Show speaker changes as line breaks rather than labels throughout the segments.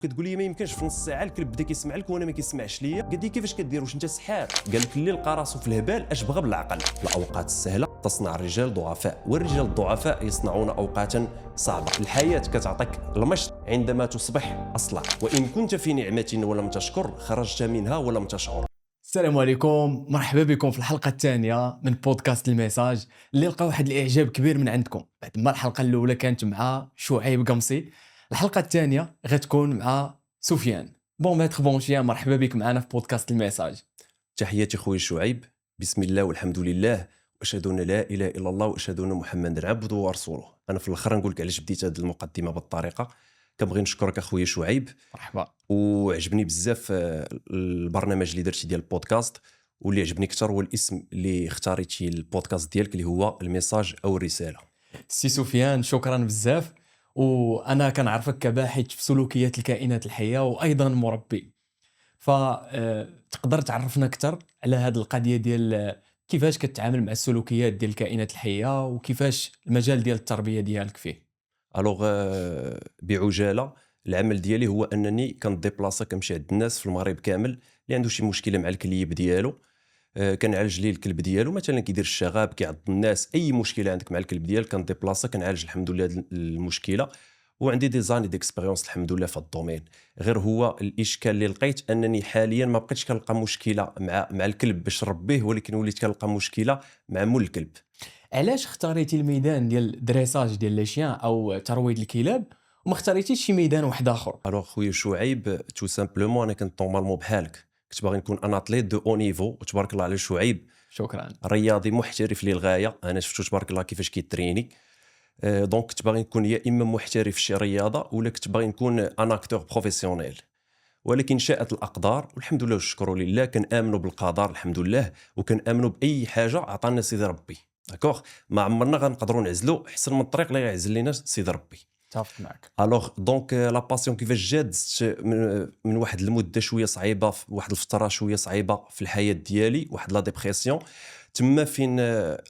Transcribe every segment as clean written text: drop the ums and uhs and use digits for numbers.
كتقول لي ما يمكنش في نص ساعه الكلب بدا كيسمع لك وانا ما كيسمعش ليا. قال لي كيفاش كدير؟ واش انت سحار؟ قال لك اللي لقى راسو في الهبال اش بغى بالعقل. في الاوقات السهله تصنع الرجال ضعفاء، والرجال الضعفاء يصنعون اوقاتا صعبه. الحياه كتعطيك المشط عندما تصبح اصلع، وان كنت في نعمه ولم تشكر خرجت منها ولم تشعر.
السلام عليكم، مرحبا بكم في الحلقة الثانية من بودكاست الميساج اللي لقى واحد الإعجاب كبير من عندكم بعد ما الحلقة الأولى كانت مع شعيب قمصي. الحلقة الثانية غتكون مع سفيان. بون ميتر بونشيان، مرحبا بك معنا في بودكاست الميساج.
تحياتي خويا شعيب، بسم الله والحمد لله واشهد ان لا اله الا الله واشهد ان محمدا عبده ورسوله. انا في الاخر نقول لك علاش بديت هذه المقدمه بالطريقه. كنبغي نشكرك اخويا شعيب،
مرحبا.
وعجبني بزاف البرنامج اللي درتي ديال البودكاست، واللي عجبني اكثر هو الاسم اللي اختاريتي البودكاست ديالك اللي هو الميساج او الرساله.
سي سفيان، شكرا بزاف. وأنا كنعرفك كباحث في سلوكيات الكائنات الحية وأيضا مربي، فتقدر تعرفنا أكثر على هذه القضية ديال كيفاش كتعامل مع السلوكيات ديال الكائنات الحية وكيفاش المجال ديال التربية ديالك فيه.
الوغ بعجاله، العمل ديالي هو انني كنديبلاصا كنمشي عند الناس في المغرب كامل اللي عنده شي مشكله مع الكليب ديالو. كنعالج ليه الكلب ديالو، مثلا كيدير الشغاب، كيعض الناس، اي مشكله عندك مع الكلب ديالك كنديبلاصا كنعالج الحمد لله هاد المشكله. وعندي دي زاني ديكسبيريونس الحمد لله في الدومين. غير هو الاشكال اللي لقيت انني حاليا ما بقيتش كنلقى مشكله مع الكلب باش نربيه، ولكن وليت كنلقى مشكله مع مول الكلب.
علاش اختاريتي الميدان ديال دريساج ديال لي شيان او ترويض الكلاب وما اختاريتيش شي ميدان واحد اخر؟
الوغ خويا شعيب، تو سامبلومون انا كنت نورمالمون بحالك، كنت باغي نكون ان اتليت دو او نيفو، وتبارك الله على شعيب
شكرا.
رياضي محترف للغايه. انا شفتو تبارك الله كيفاش كيتريني. دونك كنت باغي نكون يا اما محترف في شي رياضه ولا كنت باغي نكون ان اكتور بروفيسيونيل. ولكن شاءت الاقدار والحمد لله والشكر لله. كنامنوا بالقدر الحمد لله، وكنامنوا باي حاجه عطانا سيدي ربي. داكوغ، ما عمرنا غنقدروا نعزلوا احسن من الطريق اللي غيعزل لينا سيدي ربي.
اتفق معك.
الوغ دونك لا باسيون كيفاش جات من واحد المده شويه صعيبه، في واحد الفتره شويه صعيبه في الحياه ديالي، واحد لا ديبرسيون. تما فين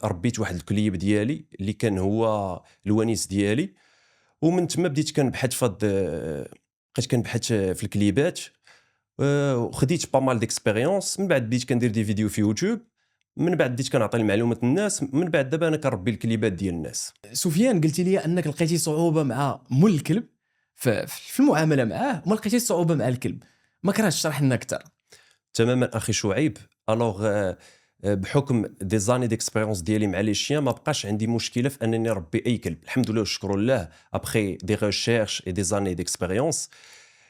ربيت واحد الكليب ديالي اللي كان هو الونيس ديالي. ومن تما بديت كنبحث في بقيت كنبحث في الكليبات. وخديت با مال ديكسبيريونس. من بعد بديت كندير دي فيديو في يوتيوب. من بعد بديت كنعطي المعلومات للناس. من بعد دابا انا كنربي الكليبات ديال الناس.
سفيان، قلتي لي انك لقيتي صعوبه مع مول الكلب في المعامله معاه وما لقيتيش صعوبه مع الكلب. ما كرهتش تشرح لنا اكثر؟
تماما اخي شعيب. الوغ بحكم دي زاني ديكسبيريونس ديالي مع لي شيان ما بقاش عندي مشكله في انني نربي اي كلب الحمد لله والشكر لله. ابخي دي ريشيرش اي دي زاني ديكسبيريونس،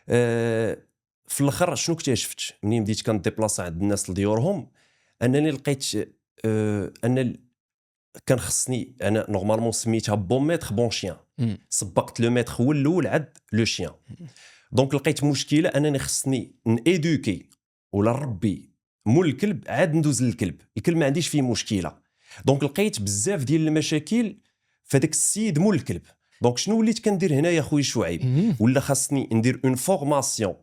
في الاخر شنو اكتشفت منين بديت كنديبلاصا عند الناس لديورهم؟ انني لقيت ان كان خصني انا نورمالمون سميتها بون ميتر بون شيان. سبقت لو ميتر هو الاول عاد لو شيان. دونك لقيت مشكله انني خصني نيدوكي ولا نربي مول الكلب عاد ندوز للكلب. الكلب ما عنديش فيه مشكله. دونك لقيت بزاف ديال المشاكل فداك السيد مول الكلب. دونك شنو وليت كندير هنا يا خويا شعيب؟ ولا خاصني ندير اون فورماسيون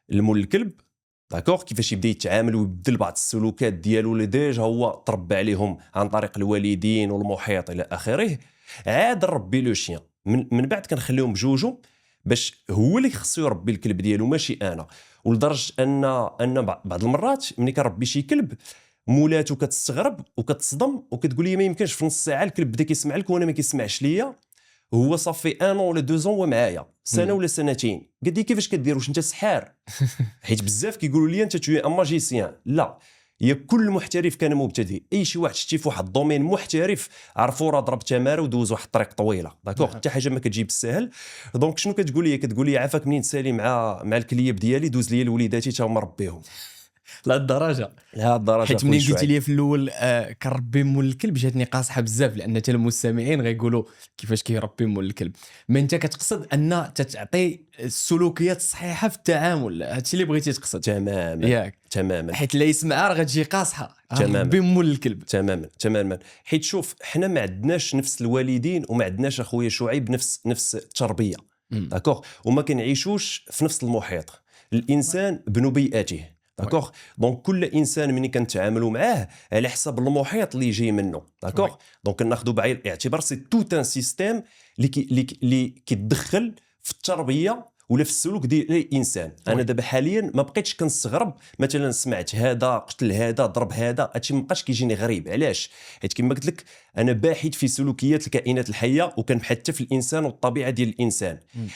لمول الكلب، داكوغ، كيفاش يبدا يتعامل ويبدل بعض السلوكات ديالو اللي ديجا هو تربى عليهم عن طريق الوالدين والمحيط الى اخره. عاد نربي لو شيان من بعد كنخليهم بجوجهم باش هو اللي خصو يربي الكلب ديالو ماشي انا. ولدرجه ان بعض المرات ملي كنربي شي كلب مولاتو كتستغرب وكتصدم وكتقول لي ما يمكنش في نص ساعه الكلب بدا كيسمع لك وانا ما كيسمعش ليا. هو صافي ان ولا دو زون ومعايا سنه ولا سنتين. قال لي كيفاش كدير؟ واش انت سحار؟ حيت بزاف كيقولوا لي انت توي ان ماجيسيان. لا، هي كل محترف كان مبتدئ. اي شي واحد شتي في واحد الدومين محترف عرفوا راه ضرب تماره ودوز واحد الطريق طويله. داكوغ، حتى حاجه ما كتجي بالسهل. دونك شنو كتقول لي؟ كتقول لي عافاك منين تسالي مع الكليب ديالي دوز لي لوليداتي تا هما ربيهم.
لهاد الدرجه؟
لهاد الدرجه
حيت
خويا
منين قلتي
شعيب.
لي في الاول كنربي مول الكلب جاتني قاصحه بزاف، لان حتى المستمعين غيقولوا كيفاش كيربي مول الكلب. ما انت كتقصد ان تعطي السلوكيات الصحيحه في التعامل، هادشي اللي بغيتي تقصد؟
تماما
ياك،
تماما
حيت لا يسمع راه غتجي قاصحه.
تماماً.
نربي مول الكلب.
تماما. حيت شوف، حنا ما عندناش نفس الوالدين وما عندناش اخويا شعيب نفس التربيه. داكوغ، وما كنعيشوش في نفس المحيط. الانسان بنو بيئته. داكوغ، دونك كل انسان ملي كنتعاملوا معاه على حسب المحيط اللي جاي منه. داكوغ، دونك ناخذوا بعين الاعتبار سي توت ان سيستيم اللي كيتدخل في التربيه ولا في السلوك ديال الانسان. انا
وي.
دابا حاليا ما بقيتش كنستغرب مثلا سمعت هذا قتل هذا ضرب هذا، هادشي ما بقاش كيجيني غريب. علاش؟ حيت كما قلت لك انا باحث في سلوكيات الكائنات الحيه وكنبحث حتى في الانسان والطبيعه ديال الانسان.
مم.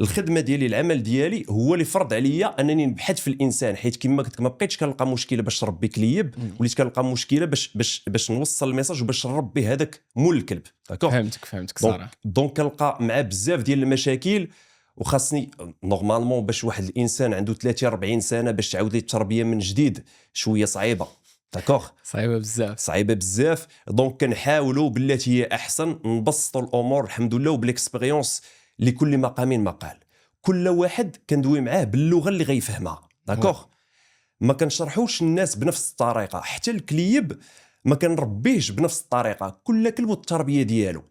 الخدمه ديالي العمل ديالي هو اللي فرض عليا انني نبحث في الانسان، حيت كما قلت لك ما بقيتش كنلقى مشكله باش نربي كليب، وليت كنلقى مشكله باش نوصل الميساج وباش نربي هذاك مول الكلب. داكوغ.
فهمتك صراحه.
دونك كنلقى مع بزاف ديال المشاكل، وخاصني نورمالمون باش واحد الانسان عنده 30 40 سنه باش تعاود ليه التربيه من جديد شويه صعيبه. داكوغ.
صعيبه بزاف.
صعيبه بزاف. دونك كنحاولوا بالتي هي احسن نبسطوا الامور الحمد لله، وبالاكسبيريونس لكل مقام مقال. كل واحد كندوي معاه باللغه اللي غيفهمها. داكوغ. ما كنشرحوش الناس بنفس الطريقه، حتى الكليب ما كنربيهش بنفس الطريقه، كل كلب والتربيه ديالو.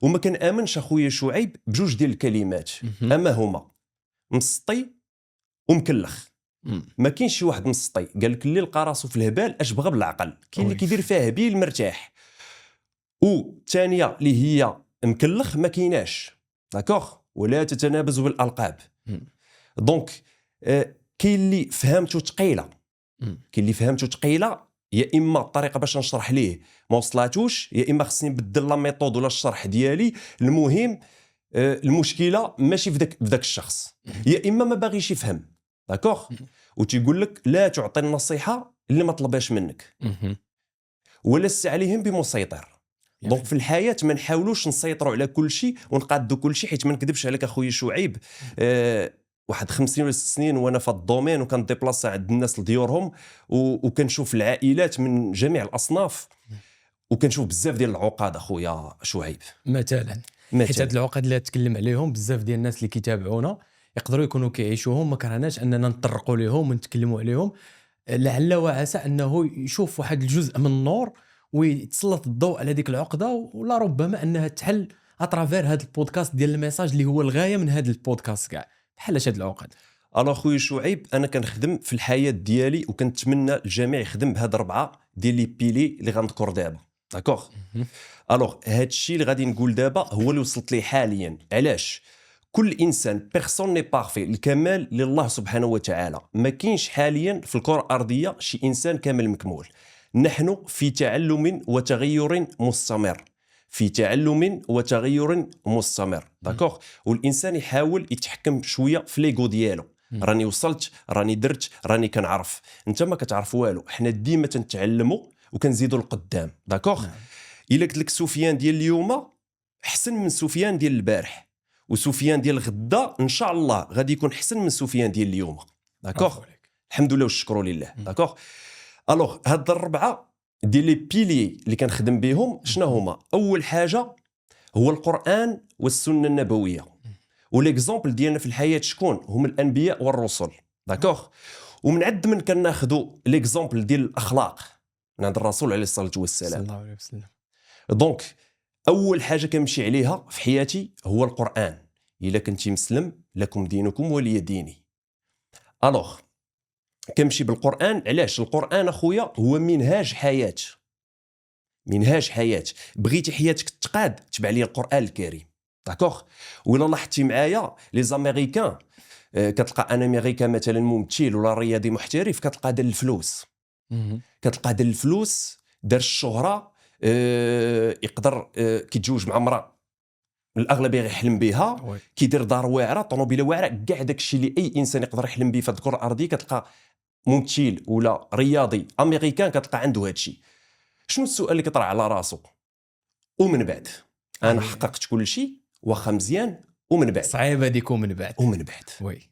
وما كنامنش اخويا شعيب بجوج ديال الكلمات، اما هما مسطي ومكلخ. ما كاينش شي واحد مسطي قال لك اللي لقى راسو في الهبال اش بغى بالعقل، كاين اللي كيدير فيها هبيل مرتاح. والثانيه اللي هي مكلخ ما كايناش. داكوغ. ولا تتنابزوا بالالقاب. دونك كاين اللي فهمته ثقيله، كاين اللي فهمته ثقيله، يا اما الطريقه باش نشرح ليه ما وصلاتوش، يا اما خصني نبدل لا ميثود ولا الشرح ديالي. المهم المشكله ماشي في ذاك الشخص، يا اما ما باغيش يفهم. داكوغ. وتيقول لك لا تعطي النصيحه اللي ما طلبهاش منك، ولست عليهم بمسيطر. دونك في الحياه ما نحاولوش نسيطروا على كل شيء ونقادوا كل شيء، حيت ما نكذبش عليك اخويا شعيب، واحد 5 سنين ولا 6 سنين وانا في الدومين وكنديبلاصا عند الناس لديورهم، وكنشوف العائلات من جميع الاصناف، وكنشوف بزاف ديال العقاد اخويا شعيب.
مثلا حيت هاد العقد اللي تكلم عليهم بزاف ديال الناس اللي كيتابعونا يقدروا يكونوا كيعيشوهم، ما كرهناش اننا نطرقوا لهم ونتكلموا عليهم، لعل وعسى انه يشوف واحد الجزء من النور ويتسلط الضوء على ديك العقده، ولا ربما انها تحل اترافير هذا البودكاست ديال الميساج اللي هو الغايه من هذا البودكاست كاع بحال هاد العقد.
الو خويا شعيب، انا كنخدم في الحياه ديالي وكنتمنى الجميع يخدم بهاد 4 ديال لي بيلي اللي غنذكر دابا. داكوغ. الوغ هاد الشيء اللي غادي نقول دابا هو اللي وصلت ليه حاليا. علاش؟ كل انسان بيرسون ني بارفي، الكمال لله سبحانه وتعالى. ما كاينش حاليا في الكره الارضيه شي انسان كامل مكمول. نحن في تعلم وتغير مستمر، في تعلم وتغير مستمر. داكوغ. والانسان يحاول يتحكم شويه في ليغو ديالو. راني وصلت، راني درت، راني كنعرف. انت ما كتعرف والو، حنا ديما تنتعلموا وكنزيدوا القدام. داكوغ. الا قلت لك سفيان ديال اليوم احسن من سفيان ديال البارح، وسفيان ديال الغدا ان شاء الله غادي يكون احسن من سفيان ديال اليوم. داكوغ. الحمد لله والشكر لله. داكوغ. الوغ هاد 4 ديال لي بيلي اللي كنخدم بهم شنو هما؟ اول حاجه هو القران والسنه النبويه. وليكزامبل ديالنا في الحياه شكون؟ هم الانبياء والرسل. داكوغ. ومن عند من كناخذوا ليكزامبل ديال الاخلاق من عند الرسول عليه الصلاه والسلام
صلى الله عليه وسلم.
دونك اول حاجه كنمشي عليها في حياتي هو القران. الا كنتي مسلم لكم دينكم ولي ديني. الوغ كنمشي بالقران. علاش؟ القران اخويا هو منهاج حياه. منهاج حياه. بغيتي حياتك تقاد تبع لي القران الكريم. داكوغ. ولا لاحظتي معايا لي زاميريكان، كتلقى ان امريكان مثلا ممثل ولا رياضي محترف كتلقى دار الفلوس، كتلقى دار الفلوس، دار الشهره، يقدر كيتزوج مع امراه الاغلبيه غيحلم بها، كيدير دار واعره، طوموبيله واعره، كاع داكشي اللي اي انسان يقدر يحلم به في الكره الارضيه كتلقى ممثل ولا رياضي امريكان كتلقى عنده هادشي. شنو السؤال اللي كيطرح على راسو؟ ومن بعد انا حققت كل شيء واخا مزيان، ومن بعد
صعيبه ديك ومن بعد.
ومن بعد
وي.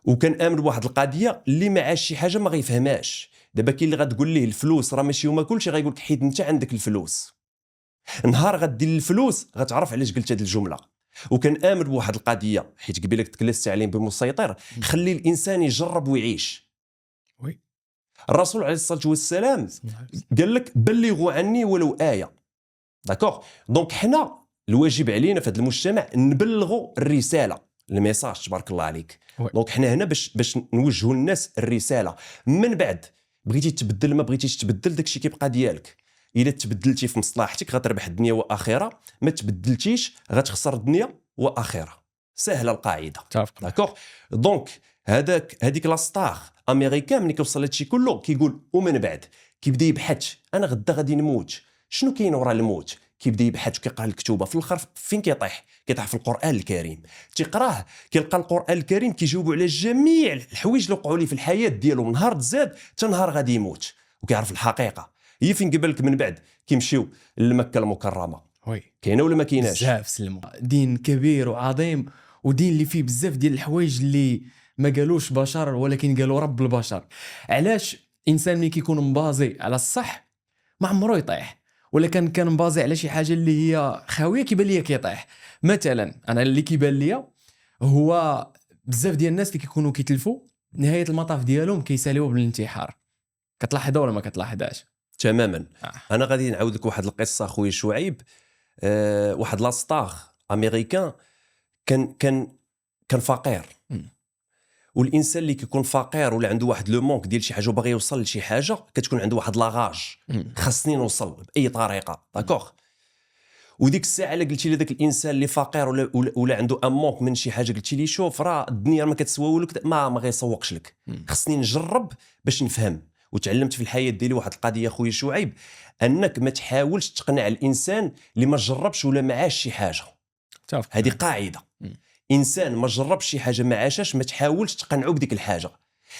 وكنامن بواحد القضيه اللي ما عاش شي حاجه ما غيفهمهاش. دابا كاين اللي غتقول ليه الفلوس راه ماشي هما كلشي، غيقول لك حيت انت عندك الفلوس. نهار غدير الفلوس غتعرف علاش قلت هذه الجمله. وكنامن بواحد القضيه، حيت قبيله تكلست عليهم بمسيطر، خلي الانسان يجرب ويعيش.
وي.
الرسول عليه الصلاه والسلام قال لك بلغوا عني ولو ايه. داكوغ. دونك حنا الواجب علينا في هذا المجتمع نبلغوا الرساله، الميساج. تبارك الله عليك. دونك حنا هنا باش نوجهوا للناس الرساله. من بعد بغيتي تبدل ما بغيتيش تبدل، داكشي كيبقى ديالك. الا تبدلتي في مصلحتك غتربح الدنيا واخره، ما تبدلتيش غتخسر الدنيا واخره. سهله القاعده.
متفق.
داكوغ. دونك هذيك لا ستار امريكان ملي كيوصل هادشي كله كيقول ومن بعد كيبدا يبحث انا غدا غادي نموت، شنو كاين ورا الموت؟ كيبدا يبحث وكيقرا الكتوبه، في الاخر فين كيطيح في القران الكريم. تيقراه كيلقى القران الكريم كيجاوبوا على جميع الحوايج اللي وقعوا ليه في الحياه ديالو من نهار تزاد حتى نهار غادي يموت، وكيعرف الحقيقه. هي فين قبلك من بعد كيمشيو لمكه المكرمه.
وي
كاينه ولا ما كايناش؟
بزاف سلموا. دين كبير وعظيم، ودين اللي فيه بزاف ديال الحوايج اللي ما قالوش بشر ولكن قالوا رب البشر. علاش انسان ملي كيكون مبازي على الصح ما عمرو يطيح، ولا كان مبازي على شي حاجه اللي هي خاويه كيبان ليا كيطيح. مثلا انا اللي كيبان ليا هو بزاف ديال الناس اللي كيكونوا كيتلفوا نهايه المطاف ديالهم كيساليو بالانتحار. كتلاحظها ولا ما كتلاحظهاش؟
تماما. انا غادي نعاود لك واحد القصه خويا شعيب. واحد لاستار امريكان كان فقير. والانسان اللي كيكون فقير ولا عنده واحد لو مونك ديال شي حاجه وباغي يوصل لشي حاجه كتكون عنده واحد لاغاج، خاصني نوصل باي طريقه. داكوغ. وديك الساعه اللي قلتي لذاك الانسان اللي فقير ولا عنده ان مونك من شي حاجه، قلتي لي شوف راه الدنيا ما كتسواو لك، ما غيسوقش لك، خاصني نجرب باش نفهم. وتعلمت في الحياه ديالي واحد القضيه خويا شعيب، انك ما تحاولش تقنع الانسان اللي ما جربش ولا ما عاش شي حاجه. هذه قاعده. انسان ما جربش شي حاجه ما عاشاش ما تحاولش تقنعه بديك الحاجه.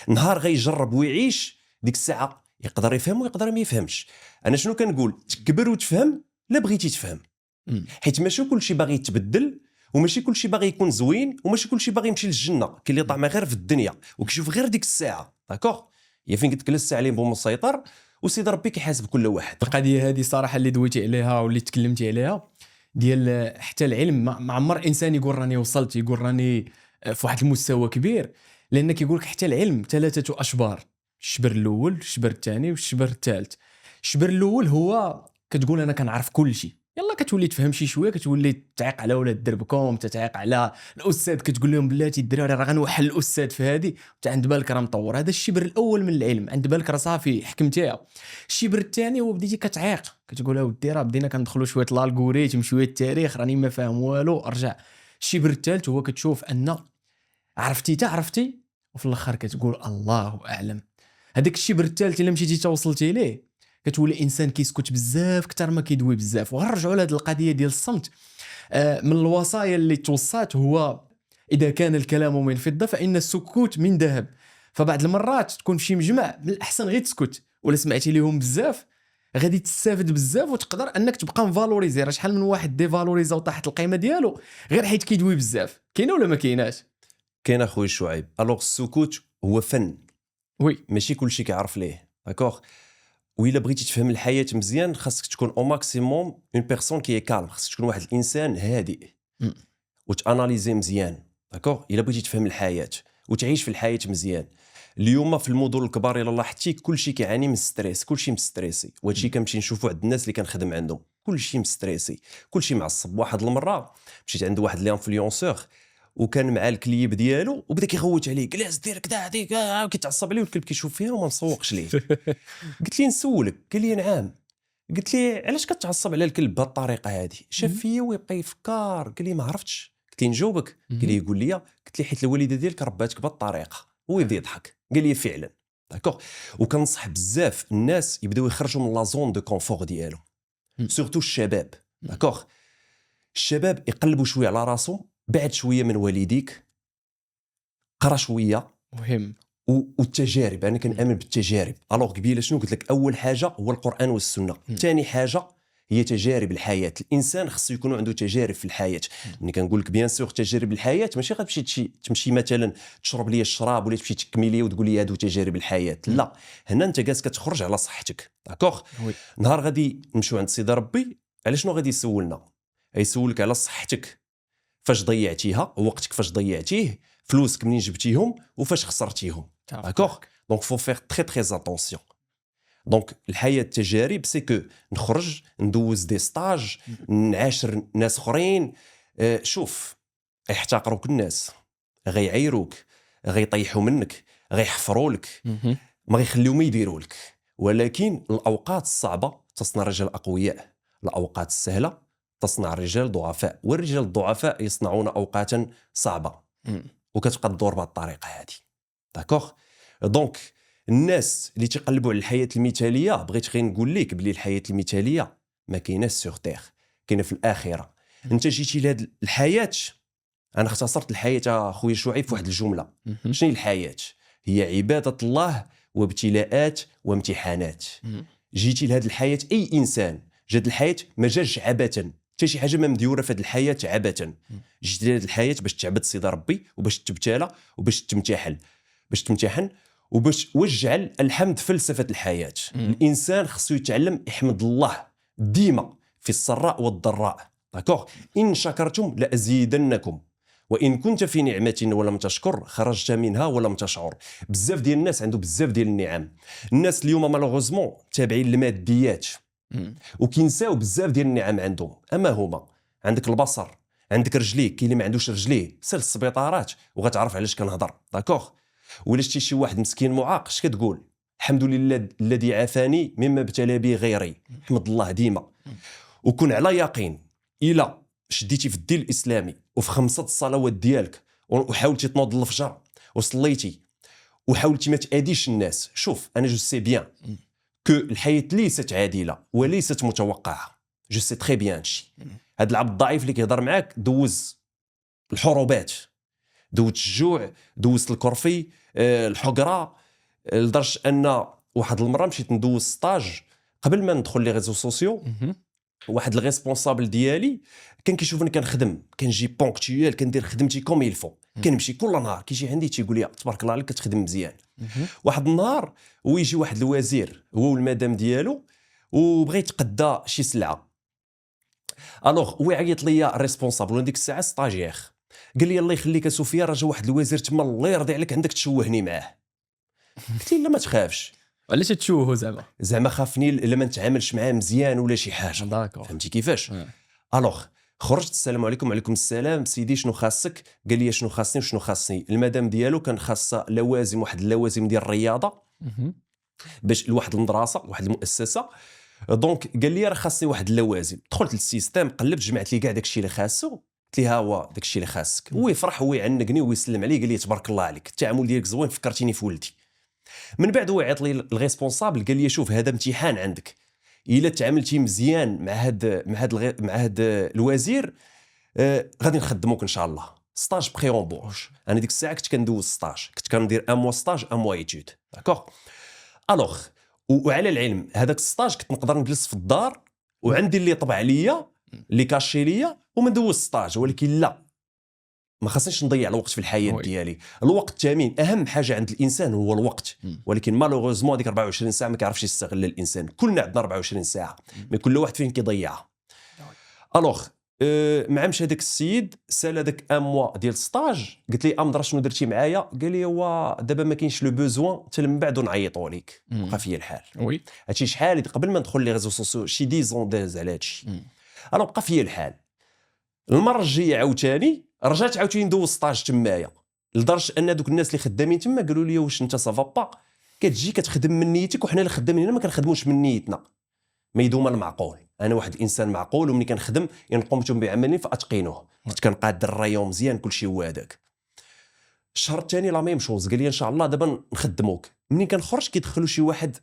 نهار غيجرب ويعيش ديك الساعه يقدر يفهم ويقدر ما يفهمش. انا شنو كنقول؟ تكبر وتفهم لا بغيتي تفهم، حيت ماشي كلشي باغي يتبدل، وماشي كلشي باغي يكون زوين، وماشي كلشي باغي يمشي للجنه. كاين اللي طعمه غير في الدنيا وكيشوف غير ديك الساعه. داكوغ. هي فين قلت لك الساعه اللي بو مسيطر، وسيدي ربي كيحاسب كل واحد.
القضيه هذه صراحه اللي دويتي عليها واللي تكلمتي عليها ديال حتى العلم ما عمر انسان يقول راني وصلت، يقول راني في واحد المستوى كبير، لان كيقول لك حتى العلم 3 اشبار: الشبر الاول، الشبر الثاني، والشبر الثالث. الشبر الاول هو كتقول انا كنعرف كل شيء، يلا كتولي تفهم شي شويه، كتولي تعيق على ولاد دربكم، تتعيق على الاستاذ، كتقول لهم بلاتي الدراري راه غنوحل الاستاذ في هذه، انت عند بالك راه مطور. هذا الشبر الاول من العلم، عند بالك راه صافي حكمتيها. الشبر الثاني هو بديتي كتعيق، كتقول اودي راه بدينا كندخلوا شويه الالغوريثم، شويه التاريخ، راني ما فاهم والو، ارجع. الشبر الثالث هو كتشوف ان عرفتي وفي الاخر كتقول الله اعلم. هذاك الشبر الثالث الا مشيتي توصلتي ليه كتولي انسان كيسكت بزاف اكثر ما كيدوي بزاف. وغنرجعوا لهاد القضيه ديال الصمت. من الوصايا اللي توصات هو اذا كان الكلام من فضه فان السكوت من ذهب. فبعض المرات تكون في شي مجمع من الاحسن غير تسكت، ولا سمعتي ليهم بزاف غادي تستافد بزاف وتقدر انك تبقى مفالوريزي. راه شحال من واحد ديفالوريزا وطاحت القيمه ديالو غير حيت كيدوي بزاف. كاينه ولا ما كايناش؟
كاين اخويا شعيب. الوغ السكوت هو فن،
وي
ماشي كلشي كيعرف ليه. داكوغ. وإلا بغيتي تفهم الحياه مزيان خاصك تكون او ماكسيموم اون بيرسون كي كالم، خاصك تكون واحد الانسان هادئ وتاناليزي مزيان. داكوغ. الا بغيتي تفهم الحياه وتعيش في الحياه مزيان. اليوم في المدن الكبار الا لاحظتي كلشي كيعاني من ستريس، كلشي مستريسي. وهادشي كنمشي نشوفو عند الناس اللي كنخدم عندهم، كلشي مستريسي، كلشي معصب. واحد المره مشيت عند واحد لانفلونسور وكان مع الكليب ديالو وبدا كيغوت عليه، جلاس دير كدا هذيك، كيتعصب عليه والكلب كيشوف فيها وما مسوقش ليه. قلت لي نسولك، قال لي نعم. قلت لي علاش كتعصب على الكلب بهذه الطريقه هذه؟ شاف فيا ويبقى يفكر، قال لي ما عرفتش. قلت لي نجاوبك؟ قال لي يقول لي، قلت لي حيت الوالده ديالك رباتك بهذه الطريقه. هو يبدا يضحك، قال لي فعلا. داكوغ. وكنصح بزاف الناس يبداو يخرجوا من لا زون دو كونفور ديالهم، سورتو الشباب. داكوغ. الشباب يقلبوا شويه على راسهم، بعد شويه من والديك، قرا شويه
مهم.
والتجارب. انا كنامن بالتجارب. الوغ قبيله شنو قلت لك؟ اول حاجه هو القران والسنه، ثاني حاجه هي تجارب الحياه. الانسان خصو يكون عنده تجارب في الحياه. ملي كنقول لك بيان سور تجارب الحياه ماشي غتمشي تمشي مثلا تشرب لي الشراب ولا تمشي تكملي وتقول لي هادو تجارب الحياه. لا، هنا انت جالس كتخرج على صحتك. داكوغ. نهار غادي نمشيو عند سيدي ربي، على شنو غادي يسولنا؟ يسولك على صحتك، فاش ضيعتيها، وقتك فاش ضيعتيه، فلوسك منين جبتيهم وفاش خسرتيهم. داكوغ. دونك فو فير تري تري اتونسيون. دونك الحياه التجارب سي كو نخرج ندوز دي ستاج، نعاشر ناس اخرين. شوف، غيحتقروك الناس، غيعيروك، غيطيحوا منك، غيحفروا لك، ما غيخليو ما يديروا لك. ولكن الاوقات الصعبه تصنع رجال اقوياء، الاوقات السهله تصنع الرجال ضعفاء، والرجال الضعفاء يصنعون اوقاتا صعبه، وكتبقى الدور بهذه الطريقه هذه. داكوغ. دونك الناس اللي تيقلبوا على الحياه المثاليه، بغيت غير نقول لك بلي الحياه المثاليه ما كايناش سور تيغ، كاينه في الاخره. انت جيتي لهاد الحياه، انا اختصرت الحياه اخويا شعيب في واحد الجمله. شنو هي الحياه؟ هي عباده الله وابتلاءات وامتحانات. جيتي لهاد الحياه، اي انسان جات الحياه ما جاش عبثا، حتى شي حاجه ما مديوره في هاد الحياه عبثا. جيتي لهاد الحياه باش تعبد سيدي ربي، وباش تبتلى، وباش تمتحن، وباش وجعل الحمد فلسفه الحياه. الانسان خصو يتعلم يحمد الله ديما في السراء والضراء. داكوغ. ان شكرتم لازيدنكم وان كنت في نعمه ولم تشكر خرجت منها ولم تشعر. بزاف ديال الناس عنده بزاف ديال النعم. الناس اليوم مالوغوزمون تابعين للماديات وكينساو بزاف ديال النعم عندهم. اما هما عندك البصر، عندك رجليك، كاين اللي ما عندوش رجليه سير للسبيطارات وغتعرف علاش كنهضر. داكوغ. ولا شتي شي واحد مسكين معاق اش كتقول؟ الحمد لله الذي عافاني مما ابتلى به غيري. حمد الله ديما، وكن على يقين الا شديتي في الدين الاسلامي وفي 5 الصلوات ديالك وحاولتي تنوض الفجر وصليتي وحاولتي ما تاديش الناس. شوف انا جو سي بيان كو الحياه ليست عادله وليست متوقعه. جو سي تري بيان هادشي. هاد العبد الضعيف اللي كيهضر معاك دوز الحروبات، دوز الجوع، دوز الكرفي، الحقره، لدرجه ان واحد المره مشيت ندوز ستاج قبل ما ندخل لي ريزو سوسيو. واحد الريسبونسابل ديالي كان كيشوفني كنخدم، كنجي بونكتويل، كندير خدمتي كوم يلفو، كنمشي كل نهار كيجي عندي تيقول لي تبارك الله عليك كتخدم مزيان. واحد النهار ويجي واحد الوزير هو والمدام ديالو وبغى يتقدى شي سلعه. الوغ هو عيط ليا الريسبونسابل وديك الساعه ستاجير، قال لي الله يخليك سفيا راه جا واحد الوزير تما الله يرضي عليك عندك تشوهني معاه. قلت له لا ما تخافش.
علاش تشوهو
زعما خافني الا ما نتعاملش معاه مزيان ولا شي حاجه.
داكور.
فهمتي كيفاش؟ الوغ خرجت السلام عليكم. وعليكم السلام سيدي شنو خاصك؟ قال لي شنو خاصني وشنو خاصني. المدام ديالو كان خاصها لوازم، واحد اللوازم ديال الرياضه باش لواحد المدرسه واحد المؤسسه. دونك قال لي راه خاصني واحد اللوازم. دخلت للسيستم قلبت جمعت لي كاع داكشي اللي خاصو، قلت ليه ها هو داكشي اللي خاصك. هو يفرح ويعنقني ويسلم عليه قال لي تبارك الله عليك التعامل ديالك زوين فكرتيني في ولدي. من بعد هو عيط لي الريسبونسابل قال لي شوف هذا امتحان عندك، الا تعاملتي مزيان مع هاد الوزير غادي نخدموك ان شاء الله. ستاج بري امبوش. انا ديك الساعه كنت كندوز ستاج، كنت كندير ان موا ستاج ان موا ايتود. داكوغ. الوغ وعلى العلم هذاك الستاج كنت نقدر نجلس في الدار وعندي اللي طبع عليا اللي كاشي ليا وما ندوز ستاج، ولكن لا ما خاصنيش نضيع الوقت في الحياه ديالي. الوقت ثمين، اهم حاجه عند الانسان هو الوقت. ولكن مالوغوزمون هذيك 24 ساعه ما كيعرفش يستغل الانسان. كلنا عندنا 24 ساعه مي كل واحد فين كيضيعها. الوغ مع مشى هذاك السيد سال هذاك ان موا ديال ستاج، قلت لي امضر شنو درتي معايا؟ قال لي هو دابا ما كاينش لو بوزوان حتى من بعد نعيطوا لك. بقى فيا الحال.
وي
هادشي شحال قبل ما ندخل لي ريزو سوسيو شي 10 زون داز على هادشي. انا بقى فيا الحال. المره الجايه عاوتاني رجعت عاوتاني ندوز ستاج تمايا، لدرجه ان دوك الناس اللي خدامين تما قالوا لي واش انت صافا با كتجي كتخدم من نيتك وحنا اللي خدامين هنا ما كنخدموش من نيتنا. ما يدوم المعقول. انا واحد الانسان معقول ومني كنخدم ان قمتم بعمل فاتقنوه، كنت كنقاد الريون مزيان كلشي هو هذاك. الشهر الثاني لا ميم شوز قال لي ان شاء الله دابا نخدموك. منين كنخرج كيدخلوا شي واحد